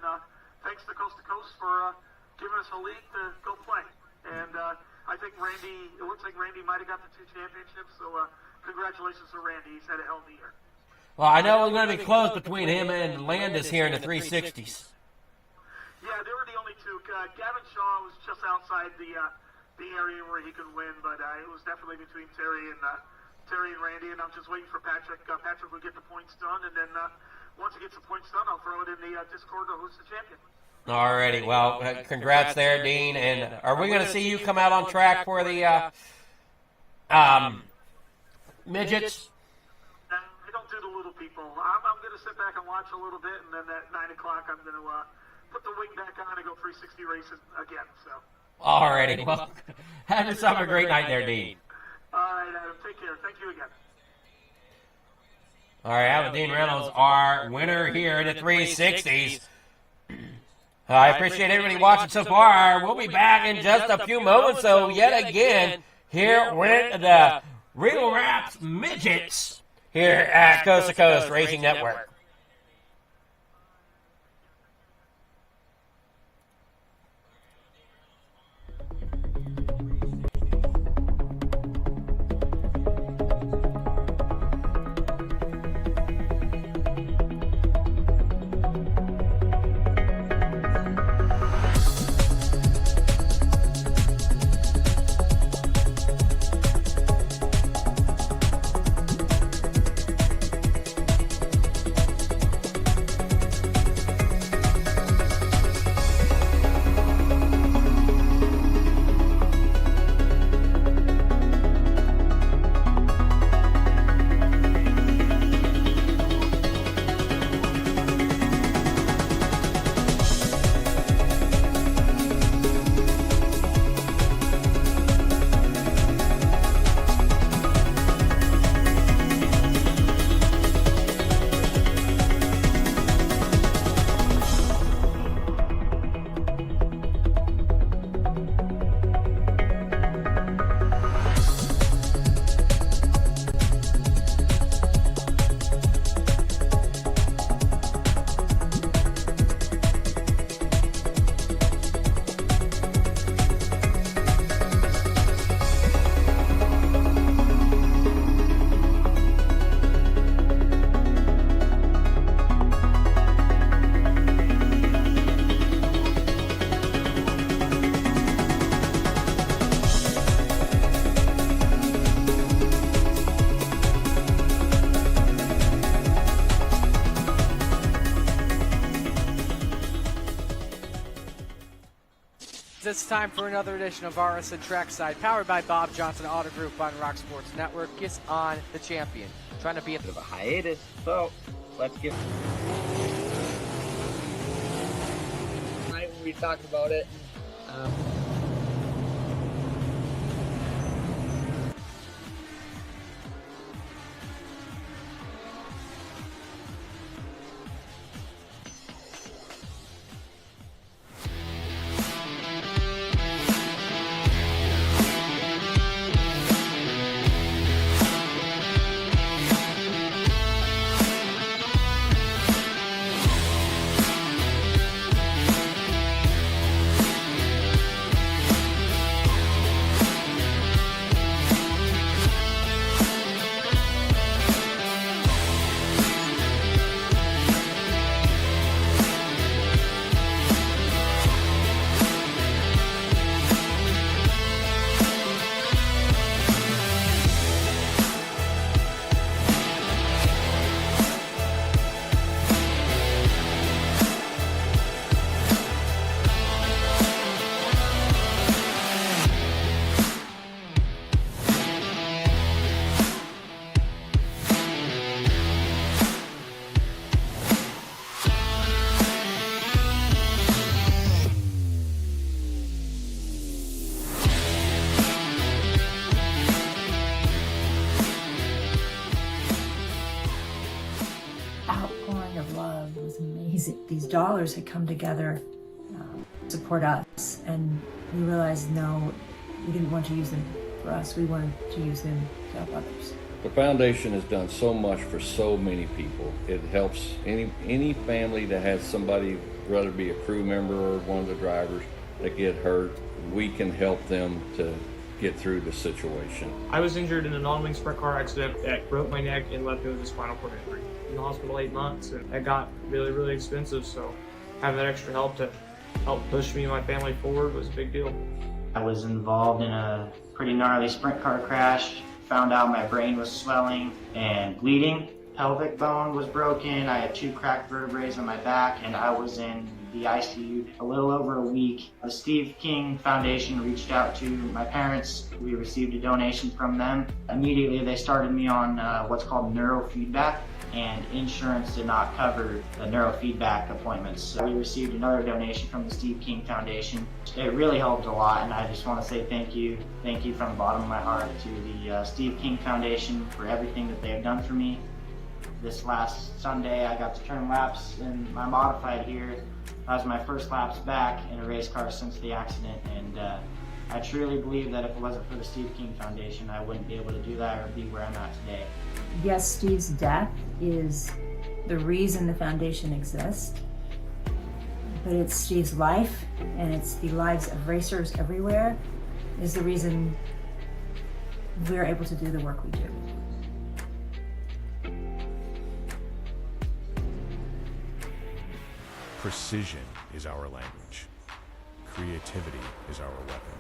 thanks to Coast for giving us a league to go play. And I think it looks like Randy might have got the 2 championships. So congratulations to Randy. He's had a hell of a year. Well, I know it's going to be close between him and Landis here in the 360s. Yeah, they were the only 2. Gavin Shaw was just outside the area where he could win, but it was definitely between Terry and Randy, and I'm just waiting for Patrick. Patrick will get the points done, and then once he gets the points done, I'll throw it in the Discord to who's the champion. Alrighty, well, congrats there, Dean. And are we going to see you come out on track for the midgets? I don't do the little people. I'm going to sit back and watch a little bit, and then at 9 o'clock, I'm going to put the wing back on and go 360 races again. So. Alrighty, well, have yourself a great night there, Dean. All right, Adam. Take care. Thank you again. All right, Alan Dean Reynolds, our winner here in the 360s. I appreciate everybody watching so far. We'll be back in just a few moments. So yet again, here with the Real Raps Midgets here at Coast to Coast Racing Network. friends, it's time for another edition of RSN Trackside, powered by Bob Johnson Auto Group on Rock Sports Network. It's on the champion, trying to be a bit of a hiatus, so let's get... Tonight we talked about it. Outpouring of love was amazing. These dollars had come together to support us, and we realized, no, we didn't want to use them for us. We wanted to use them to help others. The foundation has done so much for so many people. It helps any family that has somebody, whether it be a crew member or one of the drivers, that get hurt. We can help them to get through the situation. I was injured in a non-wing sprint car accident that broke my neck and left me with a spinal cord injury. In the hospital 8 months, and it got really, really expensive, so having that extra help to help push me and my family forward was a big deal. I was involved in a pretty gnarly sprint car crash. Found out my brain was swelling and bleeding. Pelvic bone was broken. I had 2 cracked vertebrae on my back, and I was in the ICU a little over a week. The Steve King Foundation reached out to my parents. We received a donation from them. Immediately they started me on what's called neurofeedback, and insurance did not cover the neurofeedback appointments. So we received another donation from the Steve King Foundation. It really helped a lot, and I just want to say thank you. Thank you from the bottom of my heart to the Steve King Foundation for everything that they have done for me. This last Sunday I got to turn laps in my modified here. That was my first laps back in a race car since the accident, and I truly believe that if it wasn't for the Steve King Foundation, I wouldn't be able to do that or be where I'm at today. Yes, Steve's death is the reason the foundation exists, but it's Steve's life, and it's the lives of racers everywhere, is the reason we're able to do the work we do. Precision is our language. Creativity is our weapon.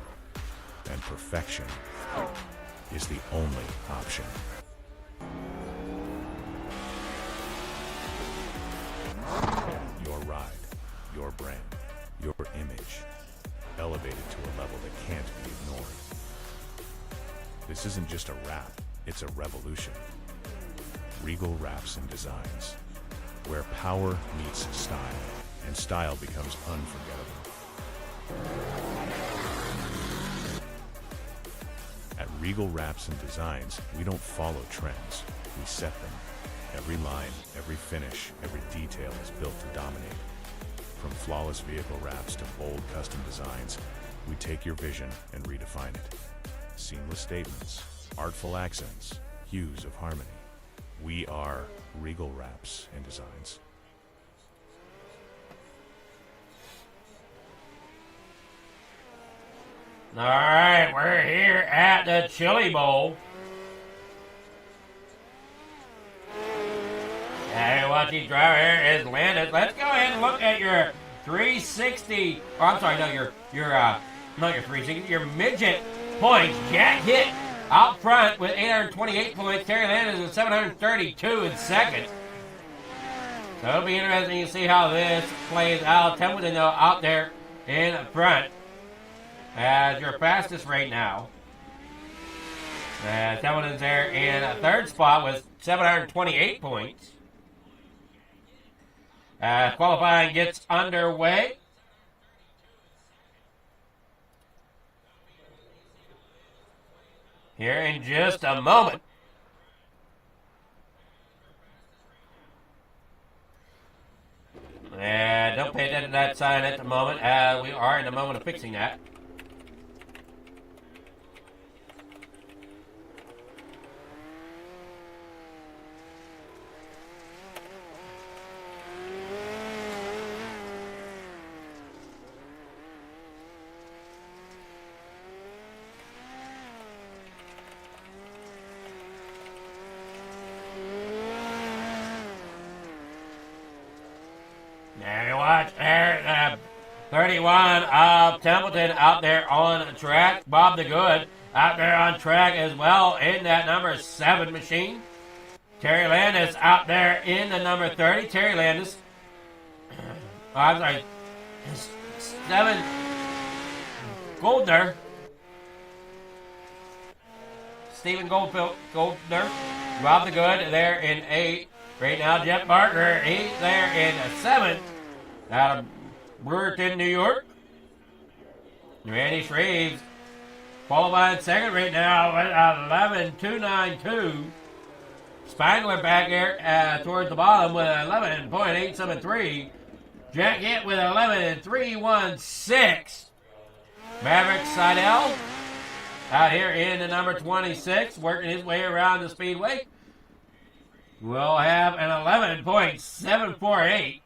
And perfection is the only option. Your ride, your brand, your image, elevated to a level that can't be ignored. This isn't just a wrap, it's a revolution. Regal Wraps and Designs, where power meets style, and style becomes unforgettable. At Regal Wraps and Designs, we don't follow trends, we set them. Every line, every finish, every detail is built to dominate. From flawless vehicle wraps to bold custom designs, we take your vision and redefine it. Seamless statements, artful accents, hues of harmony. We are Regal Wraps and Designs. All right, we're here at the Chili Bowl. Hey, watch these driver here is Landis. Let's go ahead and look at your 360. Oh, I'm sorry, no, not your 360. Your midget points. Jack hit out front with 828 points. Terry Landis is 732 in second. So it'll be interesting to see how this plays out. Templeton, though, out there in front. as your fastest right now. Templeton's there in a third spot with 728 points. Qualifying gets underway. Here in just a moment. Don't pay attention to that sign at the moment. We are in the moment of fixing that. There you watch there, 31 of Templeton out there on track. Bob the Good out there on track as well in that number 7 machine. Terry Landis out there in the number 30. Terry Landis. I'm sorry. 7 Goldner. Stephen Goldner. Bob the Good there in 8. Right now, Jeff Barker, he's there in 7th out of Brewerton, New York. Randy Shreves qualifying 2nd right now with 11.292. Spangler back here towards the bottom with 11.873. Jack Hitt with 11.316. Maverick Seidel out here in the number 26, working his way around the speedway. We'll have an 11.748.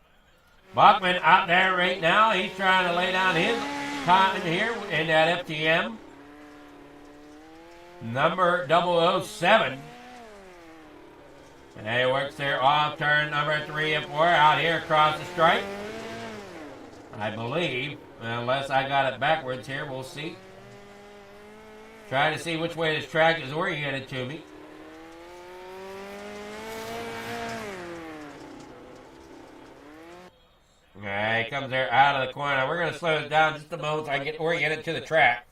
Bachman out there right now. He's trying to lay down his time here in that FTM. Number 007. And he works there off turn number 3 and 4 out here across the stripe. I believe. Unless I got it backwards here. We'll see. Trying to see which way this track is oriented to me. He comes there out of the corner. We're going to slow it down just a moment so I can get oriented to the track.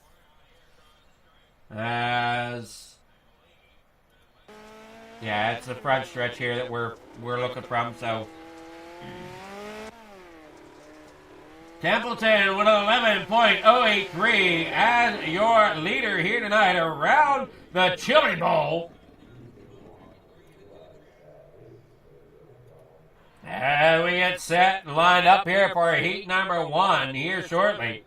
Yeah, it's the front stretch here that we're looking from. So Templeton with 11.083 as your leader here tonight around the Chili Bowl. And we get set and lined up here for heat number 1 here shortly.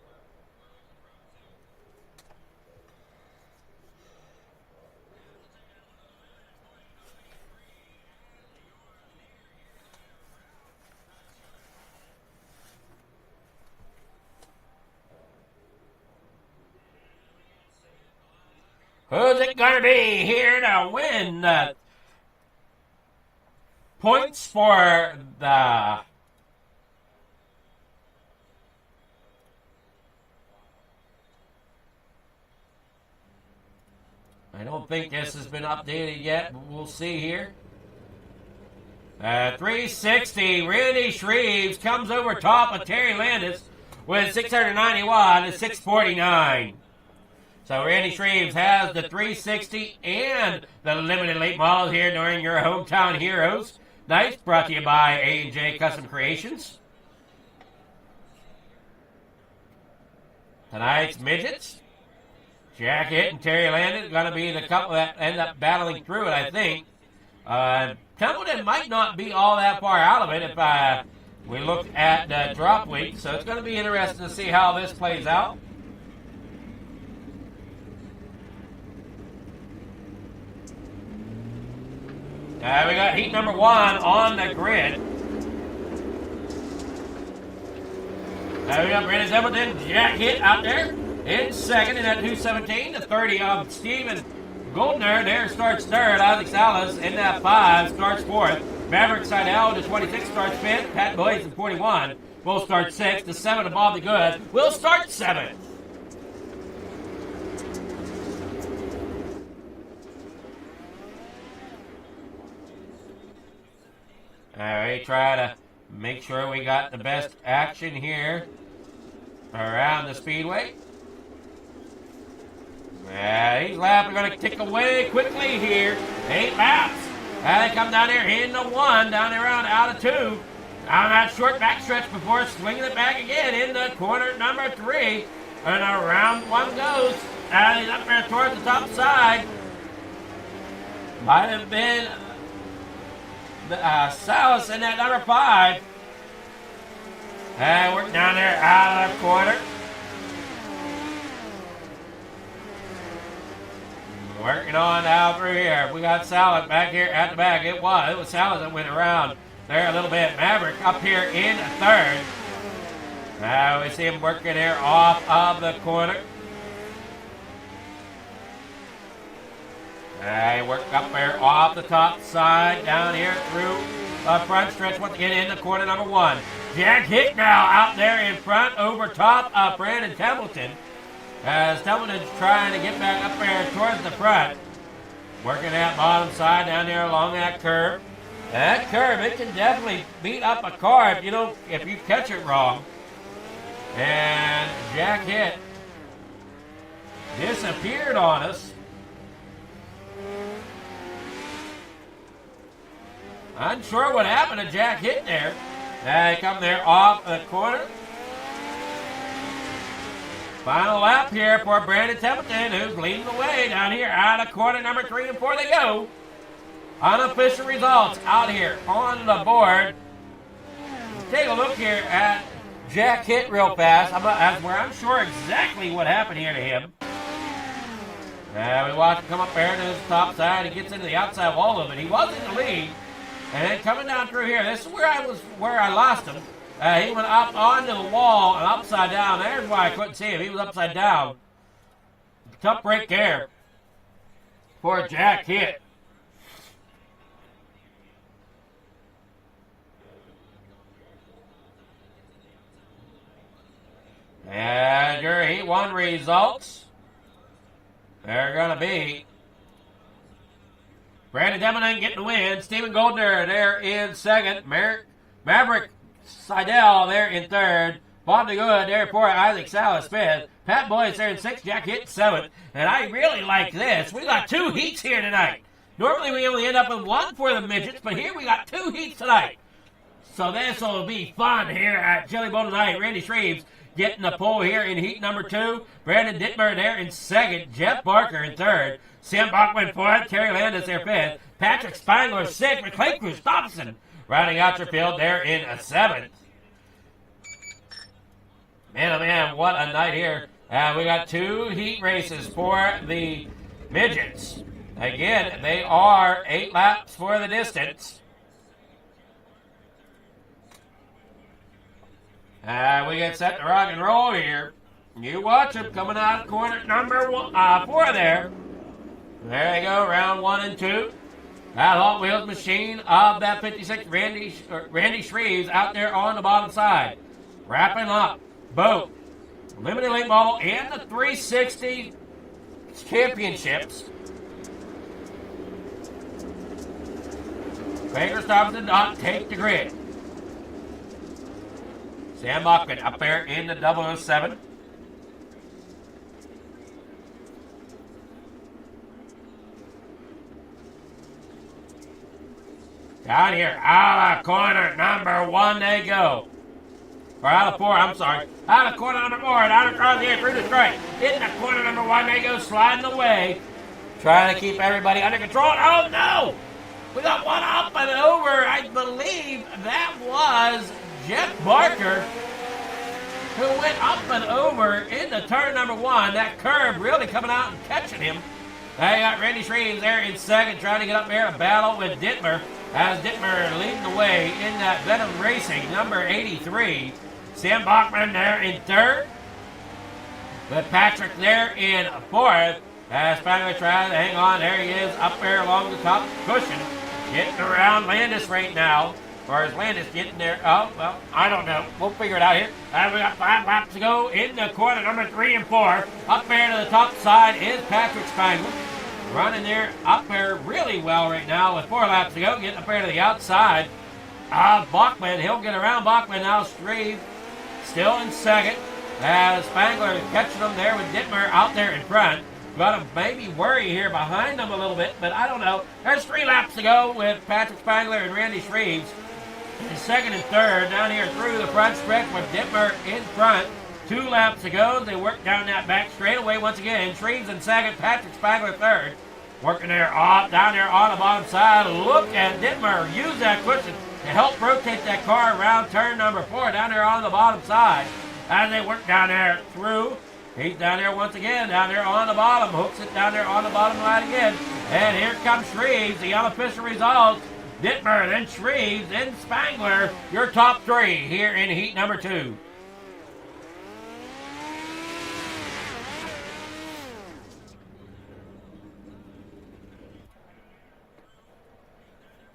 Who's it going to be here to win the points for the I don't think this has been updated yet, but we'll see here. 360, Randy Shreves comes over top of Terry Landis with 691 to 649. So Randy Shreves has the 360 and the limited late models here during your Hometown Heroes. Nice, brought to you by A&J Custom Creations. Tonight's midgets, Jack Hitt and Terry Landis, going to be the couple that end up battling through it, I think. Templeton might not be all that far out of it if we look at the drop week, so it's going to be interesting to see how this plays out. We got heat number 1 on the grid. We got Brandon Templeton, Jack Hitt out there in second in that 217. The 30 of Stephen Goldner there starts third. Isaac Salas in that 5 starts fourth. Maverick Seidel, the 26 starts fifth. Pat Boyce in 41 will start 6th. The 7 of Bob the Good will start 7th. All right, try to make sure we got the best action here around the speedway. These laps are going to tick away quickly here. 8 laps. They come down there in the 1, down there around out of 2. On that short backstretch before swinging it back again in the corner number 3. And around 1 goes. He's up there towards the top side. Might have been Salas in that number 5. And we're down there out of the corner. Working on down through here. We got Salas back here at the back. It was Salas that went around there a little bit. Maverick up here in 3rd. Now we see him working here off of the corner. He worked up there off the top side, down here through the front stretch once again in the corner number 1. Jack Hitt now out there in front over top of Brandon Templeton. As Templeton's trying to get back up there towards the front. Working that bottom side down there along that curve. That curve, it can definitely beat up a car if you catch it wrong. And Jack Hitt disappeared on us. Unsure what happened to Jack Hitt there. They come there off the corner. Final lap here for Brandon Templeton, who's leading the way down here out of corner number 3 and 4 they go. Unofficial results out here on the board. Take a look here at Jack Hitt real fast. Where I'm sure exactly what happened here to him. We watch him come up there to his top side. He gets into the outside wall of it. He was in the lead. And then coming down through here, this is where I lost him. He went up onto the wall and upside down. There's why I couldn't see him. He was upside down. Tough break there for Jack Hitt. And your Heat 1 results, they're going to be Brandon Templeton getting the win. Stephen Goldner there in 2nd. Maverick Seidel there in 3rd. Bob DeGood there for Isaac Salas 5th. Pat Boyce there in 6th. Jack Hitt 7th. And I really like this. We got 2 heats here tonight. Normally we only end up with 1 for the midgets, but here we got 2 heats tonight. So this will be fun here at Jelly Bowl tonight. Randy Shreves getting the pole here in heat number 2. Brandon Dittmer there in 2nd. Jeff Barker in 3rd. Sam Bachman 4th. Terry Landis there 5th. Patrick Spangler 6th. With Clay Christopherson rounding out your field there in 7th. Man, oh man, what a night here. We got 2 heat races for the midgets. Again, they are 8 laps for the distance. We get set to rock and roll here. You watch them coming out of corner number 4 there. There you go, round 1 and 2. That Hot Wheels machine of that 56 Randy Shreves out there on the bottom side. Wrapping up both limited late model and the 360 championships. Baker stops the dot, take the grid. Sam Bachman up there in the 007. Down here, out of corner number 1 they go. Or out of 4, I'm sorry. Out of corner number 4, and out across here through the strike. In the corner number 1 they go, sliding away. Trying to keep everybody under control. Oh no! We got one up and over. I believe that was Jeff Barker, who went up and over into turn number 1. That curve really coming out and catching him. They got Randy Shreves there in 2nd, trying to get up there to battle with Dittmer. As Dittmer leading the way in that Venom Racing number 83. Sam Bachman there in 3rd. With Patrick there in 4th. As Spangler tries to hang on. There he is up there along the top cushion. Getting around Landis right now. Or is Landis getting there? Oh, well, I don't know. We'll figure it out here. We got 5 laps to go in the corner number 3 and 4. Up there to the top side is Patrick Spangler. Running there up there really well right now with 4 laps to go. Getting up there to the outside of Bachman. He'll get around Bachman now. Shreve still in 2nd. As Spangler catching him there with Dittmer out there in front. Gonna maybe worry here behind them a little bit, but I don't know. There's 3 laps to go with Patrick Spangler and Randy Shreves in second and third down here through the front stretch with Dittmer in front. 2 laps to go. They work down that back straightaway once again. Shreves in second, Patrick Spangler third. Working there off down there on the bottom side. Look at Dittmer use that cushion to help rotate that car around turn number 4 down there on the bottom side. As they work down there through. He's down there once again, down there on the bottom. Hooks it down there on the bottom line again. And here comes Shreves, the unofficial results. Dittmer, then Shreves, then Spangler. Your top 3 here in heat number 2.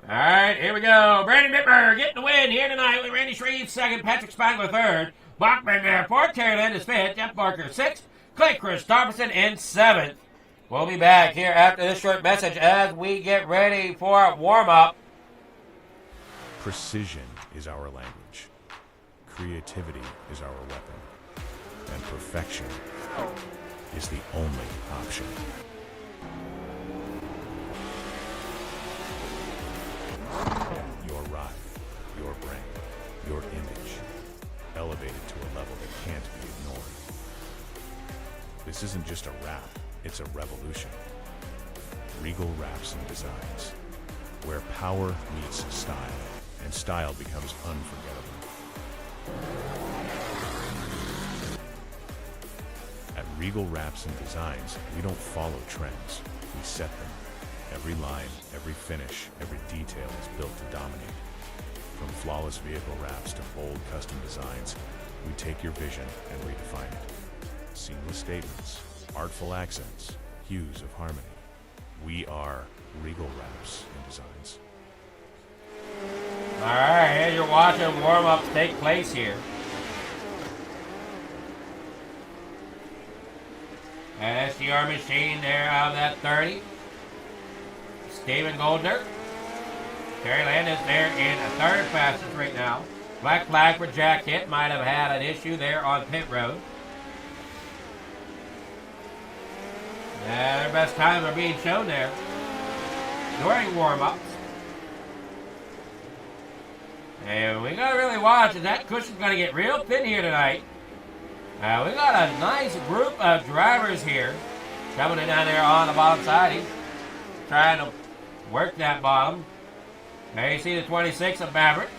All right, here we go. Brandon Dittmer getting the win here tonight with Randy Shreves second, Patrick Spangler third. Bachman there fourth, Terry Landis fifth, Jeff Barker 6th, Clay Christopherson in 7th. We'll be back here after this short message as we get ready for warm-up. Precision is our language. Creativity is our weapon. And perfection is the only option. Your ride, your brand, your image, elevated to a level that can't be ignored. This isn't just a wrap, it's a revolution. Regal Wraps and Designs, where power meets style, and style becomes unforgettable. At Regal Wraps and Designs, we don't follow trends, we set them. Every line, every finish, every detail is built to dominate. From flawless vehicle wraps to bold custom designs, we take your vision and redefine it. Seamless statements, artful accents, hues of harmony. We are Regal Wraps and Designs. All right, you're watching warm-ups take place here. And SDR machine there out of that 30. Steven Goldner. Terry Landis there in a third fastest right now. Black flag for Jack Hitt. Might have had an issue there on pit road. Their best times are being shown there during warm-ups. And we got to really watch, and that cushion's going to get real thin here tonight. We got a nice group of drivers here coming in down there on the bottom side. He's trying to work that bottom. There you see the 26 of Maverick.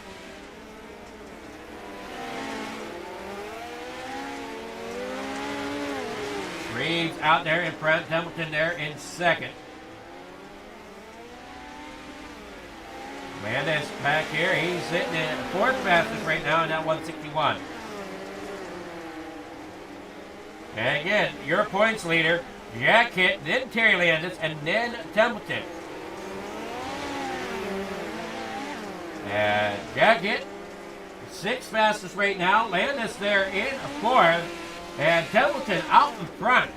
Reeves out there in front, Templeton there in second. Landis back here, he's sitting in fourth fastest right now in that 161. And again, your points leader, Jack Hitt, then Terry Landis, and then Templeton. And Jack Hitt, sixth fastest right now. Landis there in fourth. And Templeton out in front.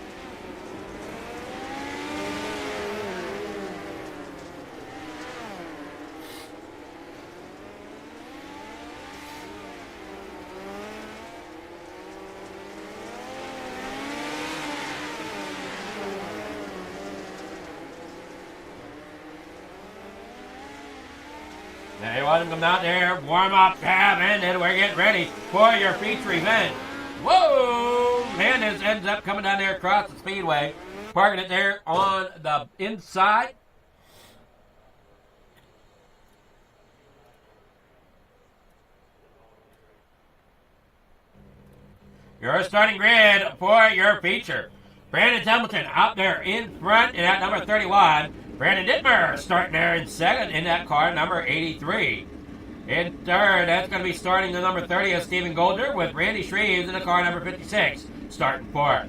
Now you want them to come out there, warm up, and then we're getting ready for your feature event. Whoa! Landis ends up coming down there across the speedway, parking it there on the inside. Your starting grid for your feature. Brandon Templeton out there in front in that number 31. Brandon Dittmer starting there in second in that car, number 83. In third, that's going to be starting the number 30 of Steven Goldner with Randy Shreves in the car, number 56. Starting fourth.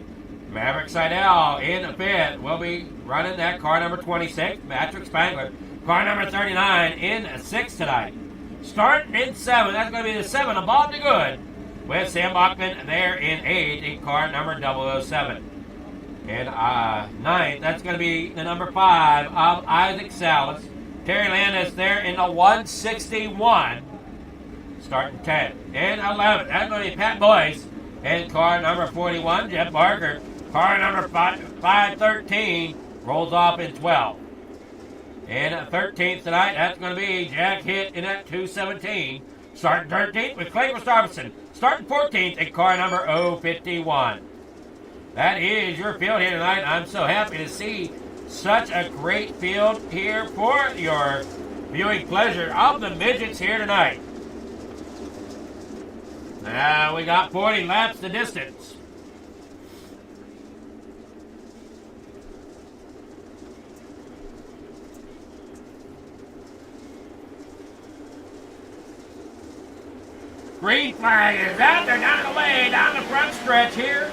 Maverick Seidel in the fifth. Will be running that car, number 26. Patrick Spangler, car number 39 in sixth tonight. Starting in seventh, that's going to be the 7 of Bob DeGood with Sam Bachman there in eighth in car number 007. In ninth, that's going to be the number 5 of Isaac Salas. Terry Landis there in the 161. Starting 10th. And 11th, that's going to be Pat Boyce in car number 41. Jeff Barker Car number 513 rolls off in 12. And at 13th tonight, that's going to be Jack Hitt in at 217. Starting 13th with Clay Gustafson. Starting 14th in car number 051. That is your field here tonight. I'm so happy to see such a great field here for your viewing pleasure of the midgets here tonight. Now we got 40 laps the distance. Green flag is out. They're down the way, down the front stretch here.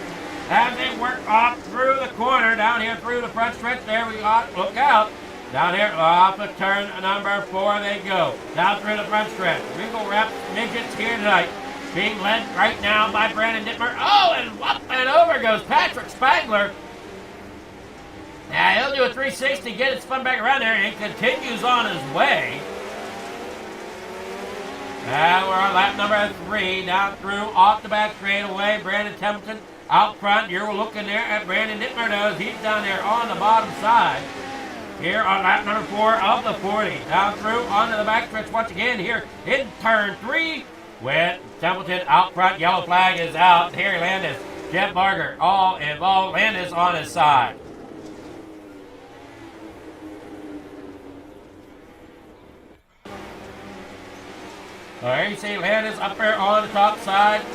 As they work off through the corner, down here through the front stretch. There we are. Look out. Down here off of turn number 4 they go. Down through the front stretch. Regal Raps midgets here tonight. Being led right now by Brandon Dittmer. Oh, and up and over goes Patrick Spangler. Now he'll do a 360, get it spun back around there, and continues on his way. Now we're on lap number 3, down through, off the back straightaway. Brandon Templeton out front. You're looking there at Brandon Dittmer knows he's down there on the bottom side. Here on lap number 4 of the 40. Down through, onto the back stretch once again here in turn 3. With Templeton out front, yellow flag is out. Harry Landis, Jeff Barger, all involved. Landis on his side. There you see Landis up there on the top side.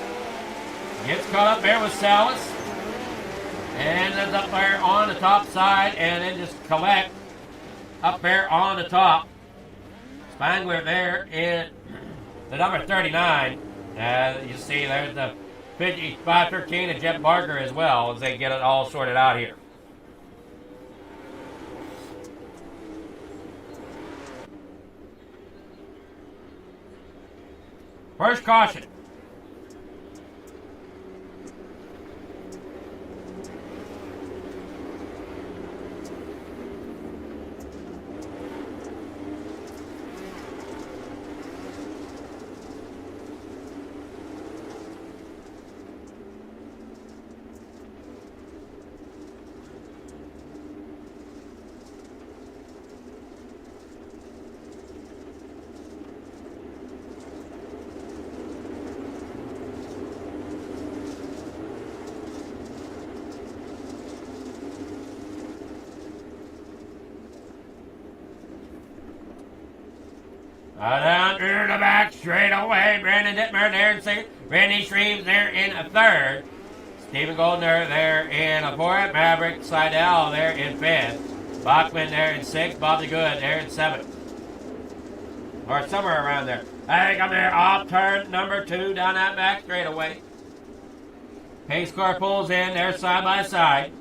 Gets caught up there with Salas. And ends up there on the top side and then just collect up there on the top. Spangler there in the number 39. You see there's the 513 and Jeff Barker as well as they get it all sorted out here. First caution. Down through the back straight away. Brandon Dittmer there in second. Randy Shreves there in a third. Stephen Goldner there in a fourth. Maverick Seidel there in fifth. Bachman there in sixth. Bobby Good there in seventh. Or somewhere around there. I think I'm there off turn number 2 down that back straight away. Pace car pulls in there side by side.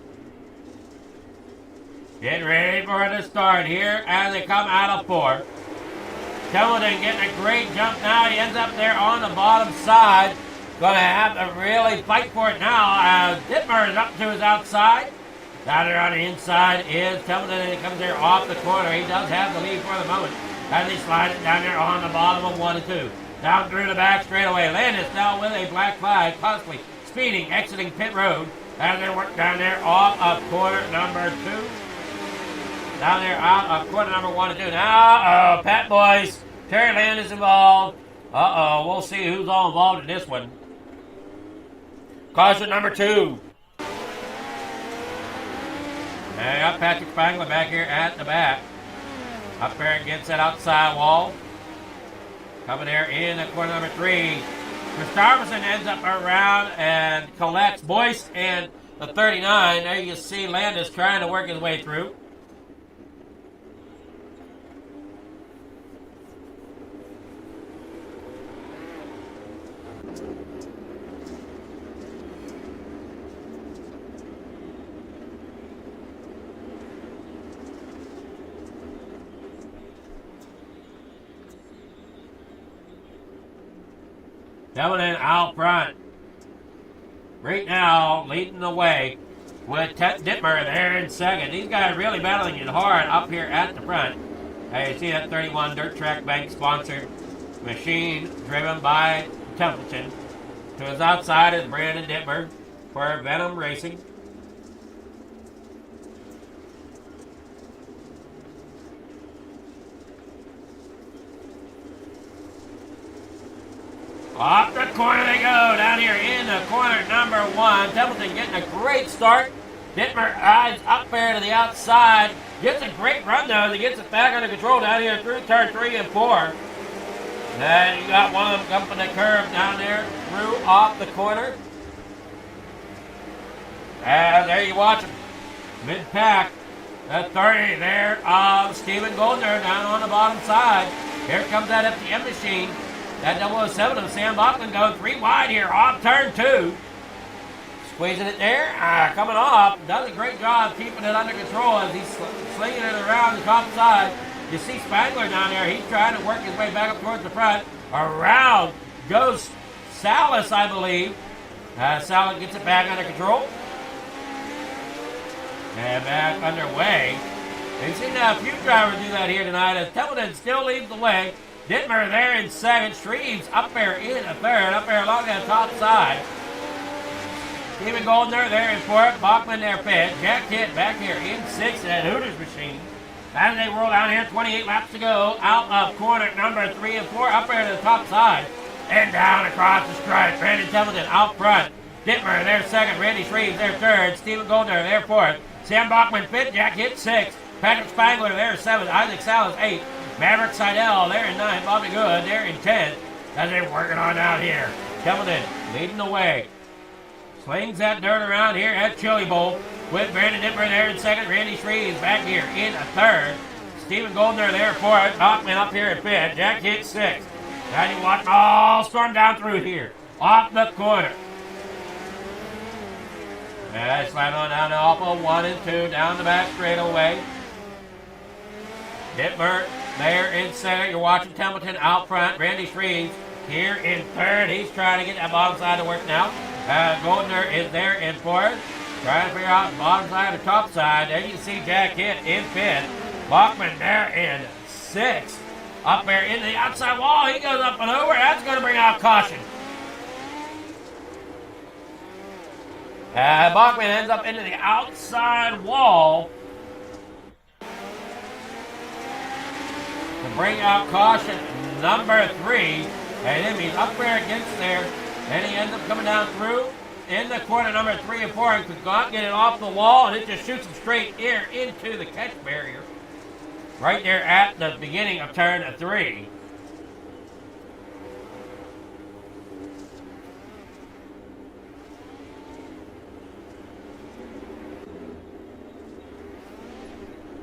Getting ready for the start here as they come out of 4. Templeton getting a great jump now. He ends up there on the bottom side. Going to have to really fight for it now as Dittmer is up to his outside. Down there on the inside is Templeton, and he comes there off the corner. He does have the lead for the moment as he slides it down there on the bottom of 1 and 2. Down through the back straightaway. Landis now with a black flag, constantly speeding, exiting pit road as they work down there off of corner number 2. Down there out of corner number 1 and 2. Now, Pat Boyce, Terry Landis involved. We'll see who's all involved in this one. Caution number 2. And got Patrick Spangler back here at the back. Up there against that outside wall. Coming there in the corner number 3. Gustafson ends up around and collects Boyce and the 39. There you see Landis trying to work his way through. Templeton out front. Right now, leading the way with Dittmer there in second. These guys really battling it hard up here at the front. You see that 31 Dirt Track Bank sponsored machine driven by Templeton. To his outside is Brandon Dittmer for Venom Racing. Off the corner they go, down here in the corner number 1. Templeton getting a great start. Dittmer eyes up there to the outside. Gets a great run though as he gets it back under control down here through turn 3 and 4. Then you got one of them jumping the curve down there through off the corner. And there you watch him. Mid-pack. The 30 there of Stephen Goldner down on the bottom side. Here comes that FTM machine. That 007 of Sam Bachman going 3 wide here off turn 2. Squeezing it there, coming off. Does a great job keeping it under control as he's slinging it around the top side. You see Spangler down there. He's trying to work his way back up towards the front. Around goes Salas, I believe. Salas gets it back under control. And back underway. We've seen a few drivers do that here tonight as Templeton still leads the way. Dittmer there in second. Streves up there in a third. Up there along that top side. Stephen Goldner there in fourth. Bachman there fifth. Jack Hitt back here in sixth at Hooters machine. As they roll down here, 28 laps to go. Out of corner number 3 and 4. Up there to the top side. And down across the stripe. Brandon Templeton out front. Dittmer there second. Randy Shreves there third. Stephen Goldner there fourth. Sam Bachman fifth. Jack Hitt sixth. Patrick Spangler there seventh. Isaac Salas eighth. Maverick Seidel there in 9th. Bobby Good there in 10th. As they're working on down here. Templeton leading the way. Slings that dirt around here at Chili Bowl. With Brandon Dittmer there in second. Randy Shreves back here in a third. Stephen Goldner there fourth. Bachman up here at fifth. Jack Hitt sixth. Now you watch all storm down through here. Off the corner. And slide on down off of 1 and 2. Down the back straightaway. Dittmer there in center. You're watching Templeton out front. Randy Shreves here in third. He's trying to get that bottom side to work now. Goldner is there in fourth. Trying to figure out the bottom side or top side. There you see Jack Hitt in fifth. Bachman there in sixth. Up there in the outside wall. He goes up and over. That's going to bring out caution. Bachman ends up into the outside wall. To bring out caution number 3. And then he's up there against there. And he ends up coming down through in the corner number 3 and 4 and could not get it off the wall. And it just shoots him straight here into the catch barrier. Right there at the beginning of turn 3.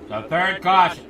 So third caution.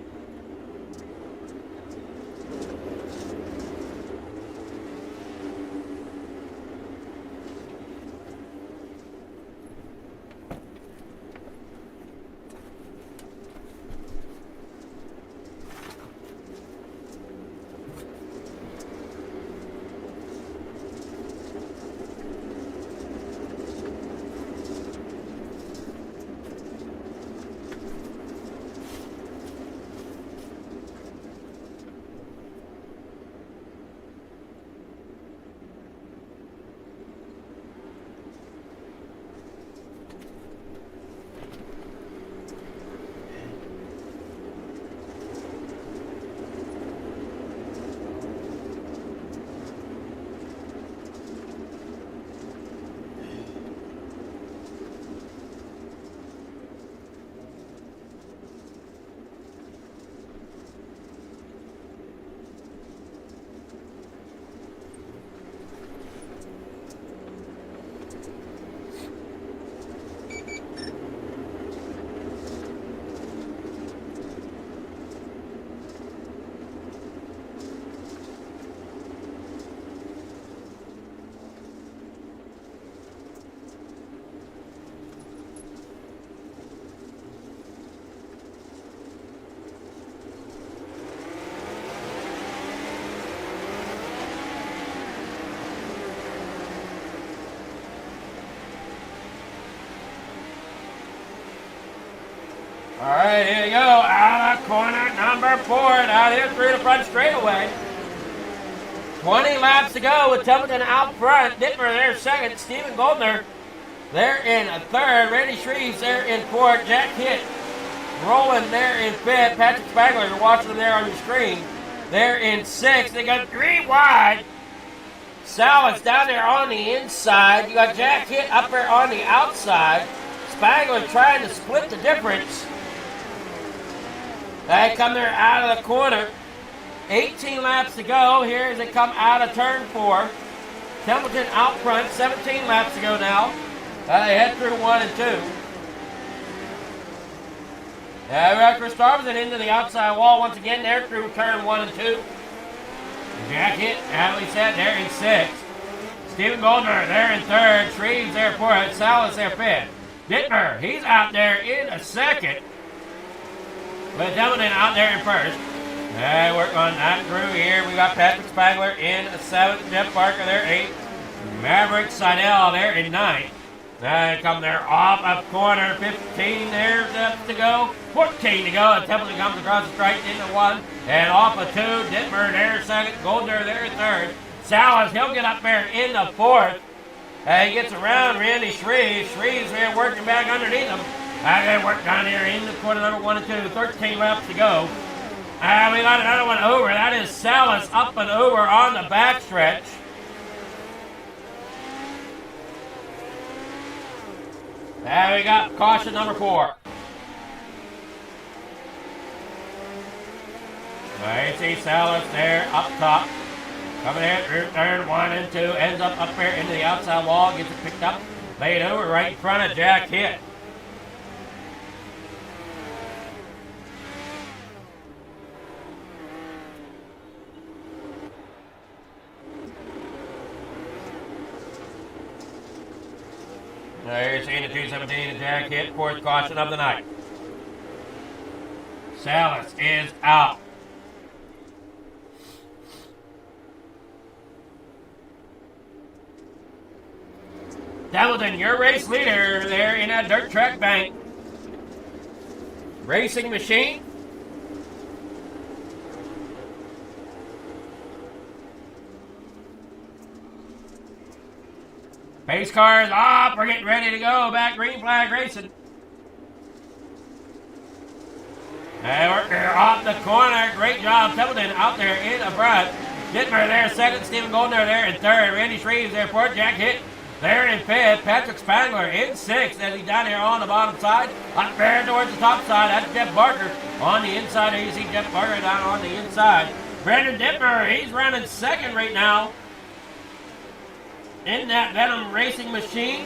All right, here you go. Out of corner number 4. Out here through the front straightaway. 20 laps to go with Templeton out front. Dittmer there second. Stephen Goldner there in third. Randy Shreves there in fourth. Jack Hitt rolling there in fifth. Patrick Spangler, you're watching them there on your screen, there in sixth. They got 3 wide. Salas down there on the inside. You got Jack Hitt up there on the outside. Spangler trying to split the difference. They come there out of the corner. 18 laps to go. Here as they come out of turn 4. Templeton out front. 17 laps to go now. They head through 1 and 2. We got Chris Starbison into the outside wall once again there through turn 1 and 2. Jack Hitt, as we said, there in 6th. Stephen Goldner there in 3rd. Shreves there 4th. Salas there 5th. Dittmer, he's out there in a 2nd. But Templeton out there in 1st. They work on that crew here. We got Patrick Spangler in 7th. Jeff Parker there 8th. Maverick Seidel there in 9th. They come there off of corner 15 there, steps to go. 14 to go, and Templeton comes across the strike into 1. And off of 2, Dittmer there 2nd. Goldner there 3rd. Salas, he'll get up there in the 4th. He gets around Randy Shreves. Shreves there working back underneath him. They work down here in the corner number 1 and 2. 13 laps to go. We got another one over. That is Salas up and over on the backstretch. We got caution number 4. You see Salas there up top. Coming in through turn 1 and 2. Ends up there into the outside wall. Gets it picked up. Laid over right in front of Jack Hitt. There you're seeing the 217 and Jack Hitt, 4th caution of the night. Salas is out. Templeton, your race leader there in that dirt track bank. Racing Machine. Pace car is off. We're getting ready to go. Back green flag racing. They're off the corner. Great job. Templeton out there in the front. Dittmer there 2nd. Stephen Goldner there in 3rd. Randy Shreves there 4th. Jack Hitt there in 5th. Patrick Spangler in 6th as he's down here on the bottom side. Up there towards the top side. That's Jeff Barker on the inside. There you see Jeff Barker down on the inside. Brandon Dittmer, he's running 2nd right now in that Venom Racing Machine.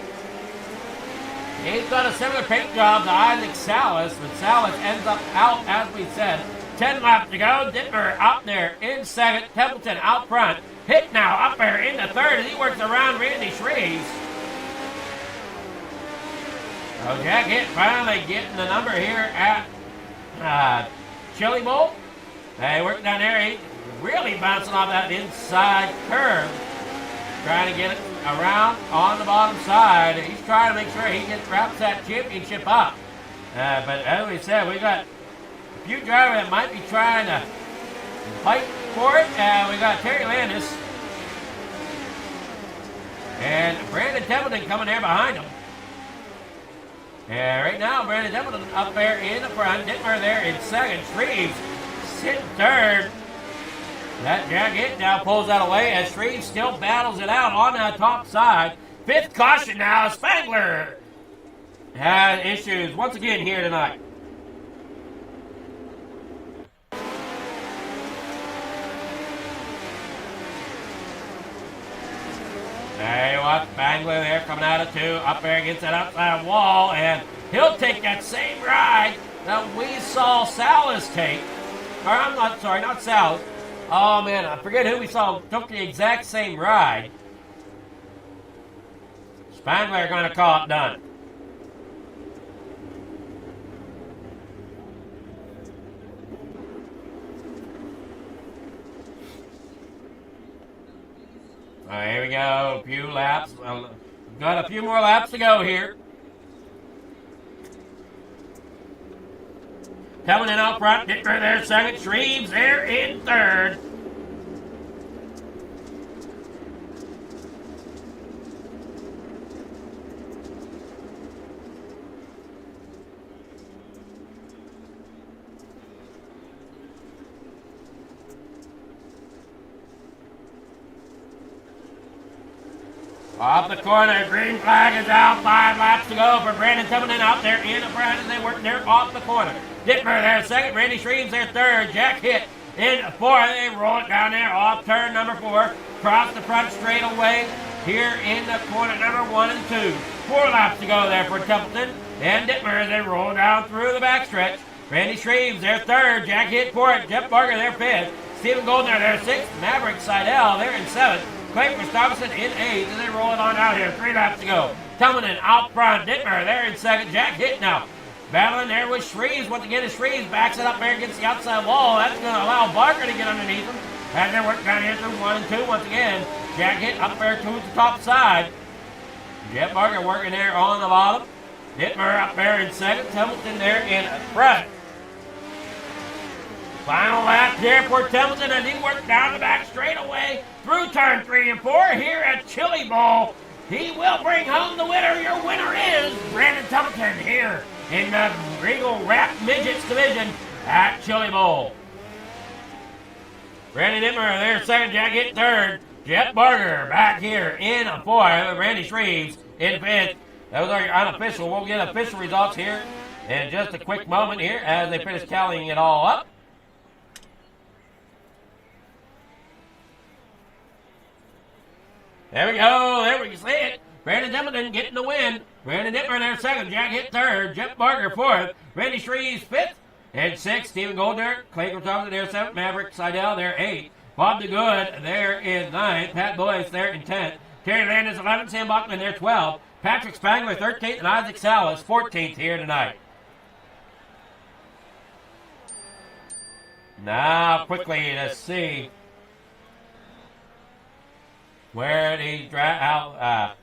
He's got a similar paint job to Isaac Salas, but Salas ends up out, as we said. 10 laps to go. Dittmer up there in 2nd. Templeton out front. Hitt now up there in the 3rd as he works around Randy Shreves. So Jack Hitt finally getting the number here at Chili Bowl. They work down there. He's really bouncing off that inside curve. Trying to get it around on the bottom side. He's trying to make sure he wraps that championship up. But as we said, we got a few drivers that might be trying to fight for it. We got Terry Landis and Brandon Templeton coming there behind him. Right now, Brandon Templeton up there in the front. Dittmer there in 2nd. Shreves sitting 3rd. That Jack Hitt now pulls that away as Shreves still battles it out on that top side. 5th caution now. Spangler had issues once again here tonight. There you watch Spangler there coming out of 2, up there against that outside wall, and he'll take that same ride that we saw Salas take. Or I'm not sorry, not Salas. Oh man, I forget who we saw took the exact same ride. Spangler going to call it done. All right, here we go. A few laps. Got a few more laps to go here. Coming in out front, Dittmer there 2nd. Shreves there in 3rd. Off the corner, green flag is out. 5 laps to go for Brandon Templeton out there in front as they work there off the corner. Dittmer there second, Randy Shreves there third, Jack Hitt in fourth. They roll it down there off turn number 4. Cross the front straightaway here in the corner number 1 and 2. 4 laps to go there for Templeton and Dittmer as they roll down through the backstretch. Randy Shreves there third, Jack Hitt fourth, Jeff Barker there fifth, Stephen Goldner there sixth, Maverick Seidel there in seventh, Clay Christopherson in 8th, and they roll it on out here. 3 laps to go. Templeton out front. Dittmer there in second. Jack Hitt now battling there with Shreves. Once again, as Shreves backs it up there against the outside wall, that's going to allow Barker to get underneath him. As they work down here through 1 and 2 once again. Jack Hitt up there towards the top side. Jeff Barker working there on the bottom. Dittmer up there in second. Templeton there in front. Final lap here for Templeton as he works down the back straightaway through turn 3 and 4 here at Chili Bowl. He will bring home the winner. Your winner is Brandon Templeton here in the Regal Wrap Midgets division at Chili Bowl. Brandon Dittmer there second, Jack Hitt third. Jeff Barker back here in fourth. Randy Shreves in fifth. Those are your unofficial. We'll get official results here in just a quick moment here as they finish tallying it all up. There we go. There we see it. Brandon Templeton getting the win. Brandon Dittmer there second. Jack Hitt third. Jeff Barker fourth. Randy Shreves fifth. And sixth. Stephen Goldner. Clay Thompson there seventh. Maverick Seidel there eighth. Bob DeGood there in ninth. Pat Boyce there in 10th. Terry Landis 11th. Sam Bachman there 12th. Patrick Spangler 13th. And Isaac Salas 14th here tonight. Now quickly to see where he drive out.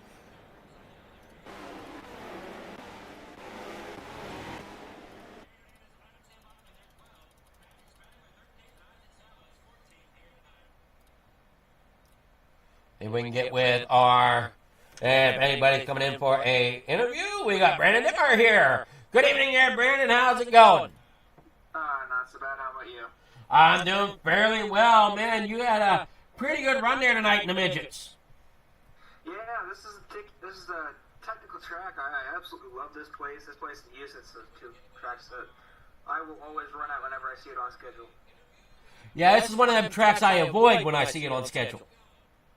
If we can get with our, if anybody's coming in for a interview, we got Brandon Dittmer here. Good evening there, Brandon. How's it going? Not so bad. How about you? I'm doing fairly well, man. You had a pretty good run there tonight in the midgets. Yeah, this is a technical track. I absolutely love this place. This place in Houston, it's the 2 tracks that I will always run at whenever I see it on schedule. Yeah, this is one of them tracks I avoid when I see it on schedule.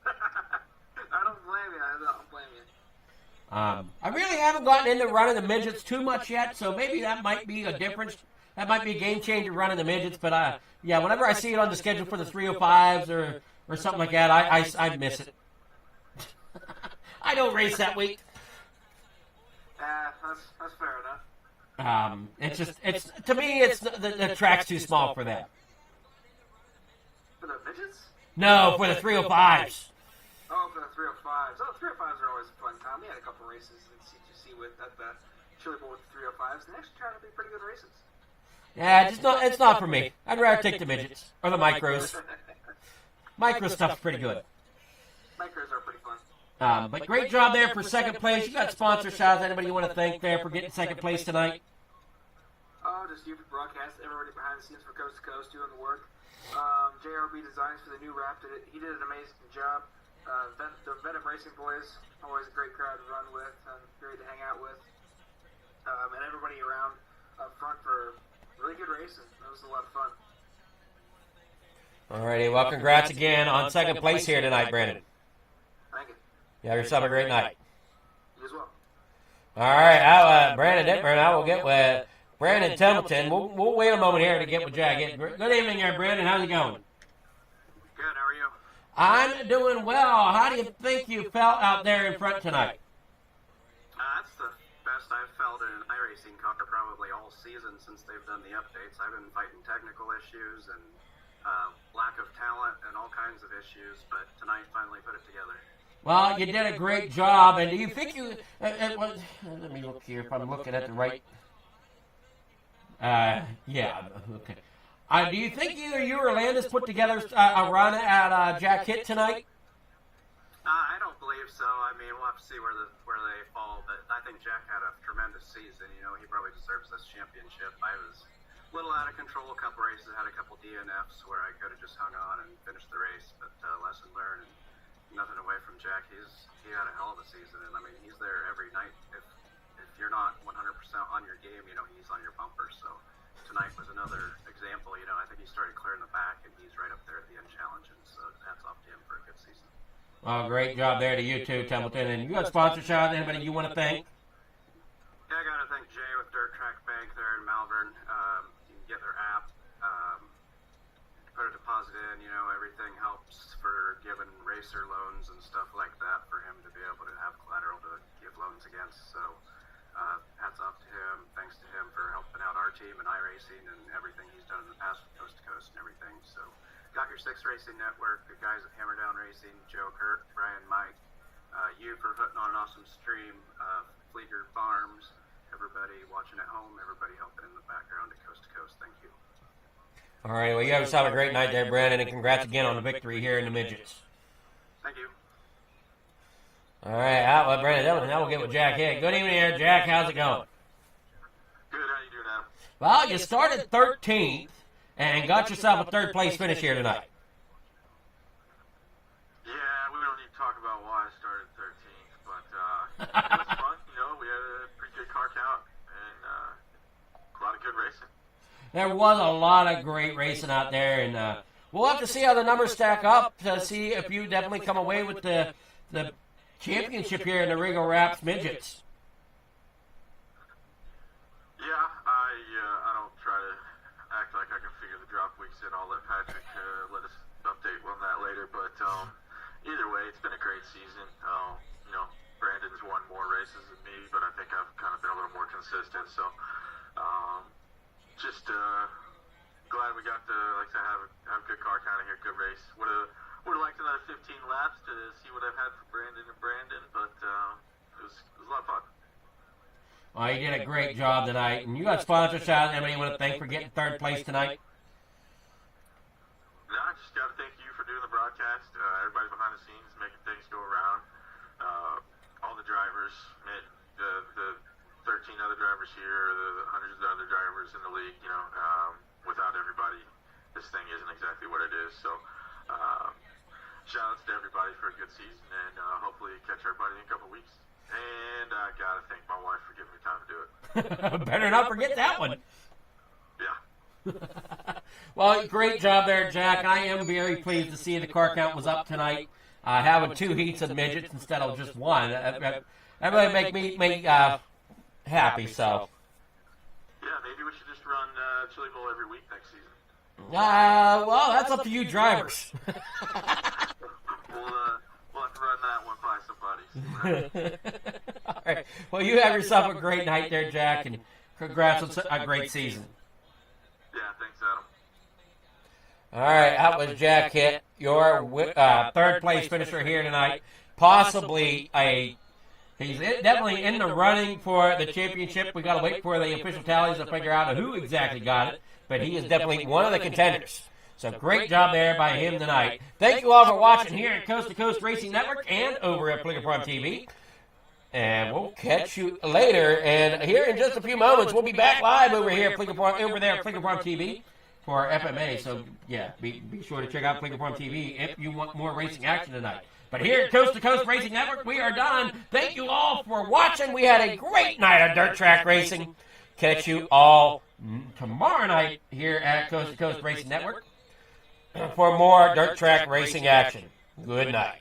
I don't blame you. I don't blame you. I really haven't gotten into running the midgets too much yet, so maybe that might be a difference. That might be a game changer running the midgets, but yeah, whenever I see it on the schedule for the 305s or something like that, I miss it. I don't race that week. That's fair enough. It's to me, it's the track's too small for that. For the midgets? No, for the 305s. Oh, for the 305s. Oh, 305s are always a fun time. We had a couple races in C2C at the Chili Bowl with the 305s. They actually turned out to be pretty good races. Yeah, it's not for me. I'd rather take the midgets or the micros. Micro stuff's pretty good. Micros are pretty fun. But great job there for second place. You got sponsor shots. Anybody you want to thank there for getting second place tonight? Oh, just you for broadcast, everybody behind the scenes for Coast to Coast doing the work. JRB Designs for the new wrap he did an amazing job. The Venom Racing boys, always a great crowd to run with and great to hang out with. And everybody around up front for really good racing. That was a lot of fun. Alrighty, well, congrats again on second place here tonight, Brandon. Thank you. You have yourself a great night. You as well. Alright, Brandon Dittmer, and I will get with Brandon Templeton. We'll wait a moment here to get with Jack. Good evening there, Brandon. How's it going? Good, how are you? I'm doing well. How do you think you felt out there in front tonight? That's the best I've felt in an iRacing car probably all season since they've done the updates. I've been fighting technical issues and lack of talent and all kinds of issues, but tonight finally put it together. Well, you did a great job, and do you think you... let me look here if I'm looking at the right... yeah, okay. Do you think either you or Landis put together a run at Jack Hitt tonight? I don't believe so. I mean, we'll have to see where they fall, but I think Jack had a tremendous season. You know, he probably deserves this championship. I was a little out of control a couple races, had a couple DNFs where I could have just hung on and finished the race, but lesson learned. And, nothing away from Jack. He had a hell of a season, and I mean, he's there every night. If you're not 100% on your game, you know, he's on your bumper. So tonight was another example. You know, I think he started clearing the back, and he's right up there at the end challenge. And so hats off to him for a good season. Well, great job there to you too, Templeton. And you got sponsor shout. Anybody you want to thank? Yeah, I gotta thank Jay with Dirt Track Bank there in Malvern. You can get their app. Put a deposit in, you know, everything helps for giving racer loans and stuff like that for him to be able to have collateral to give loans against. So hats off to him. Thanks to him for helping out our team and iRacing and everything he's done in the past with Coast to Coast and everything. So got your 6 Racing Network, the guys at Hammer Down Racing, Joe, Kurt, Brian, Mike, you for putting on an awesome stream, Fleeger Farms, everybody watching at home, everybody helping in the background at Coast to Coast. Thank you. All right, well, you guys have a great night there, Brandon, and congrats again on the victory here in the midgets. Thank you. All right, well, Brandon, now we'll get with Jack Hick. Good evening here, Jack. How's it going? Good, how you doing, Adam? Well, you started 13th and got yourself a third-place finish here tonight. Yeah, we don't need to talk about why I started 13th, but it was fun. You know, we had a pretty good car count and a lot of good racing. There was a lot of great racing out there, and we'll have to see how the numbers stack up to see if you definitely come away with the championship here in the Regal Raps Midgets. Yeah, I don't try to act like I can figure the drop weeks in. I'll let Patrick let us update on that later, but either way, it's been a great season. You know, Brandon's won more races than me, but I think I've kind of been a little more consistent, so just glad we got to have a good car count here, good race. Would have liked another 15 laps to see what I've had for Brandon, but it was a lot of fun. Well, you did a great job tonight, and you got sponsor shout. Anybody you want to thank for getting third place tonight? No, I just got to thank you for doing the broadcast. Everybody behind the scenes making things go around. All the drivers, the 13 other drivers here, the hundreds of other drivers in the league, you know, without everybody, this thing isn't exactly what it is. So, shout outs to everybody for a good season, and hopefully catch everybody in a couple weeks. And I gotta thank my wife for giving me time to do it. Better not forget that one. Yeah. Well, great job there, Jack. I am very pleased to see the car count was up tonight. Having 2 heats of midgets instead of just one. That really make me happy, so. Yeah, maybe we should just run Chili Bowl every week next season. Well, that's up to you drivers. We'll have to run that one by somebody. All right. Well, you have yourself a great night there, Jack, and congrats on a great season. Yeah, thanks, Adam. All right, that was Jack Hitt, your third-place finisher here tonight. Possibly he's definitely in the running for the championship. We got to wait for the official tallies to figure out who exactly got it, but he is definitely one of the contenders. So great job there by him tonight. Thank you all for watching here at Coast to Coast Racing Network and over at Fleeger Farm TV. And we'll catch you later. And here in just a few moments, we'll be back live over here at Fleeger Farm, over there at Fleeger Farm TV for our FMA. So yeah, be sure to check out Fleeger Farm TV if you want more racing action tonight. But here at Coast to Coast Racing Network, we are done. Thank you all for watching. We had a great night of dirt track racing. Catch you all tomorrow night here at Coast to Coast Racing Network for more dirt track racing action. Good night.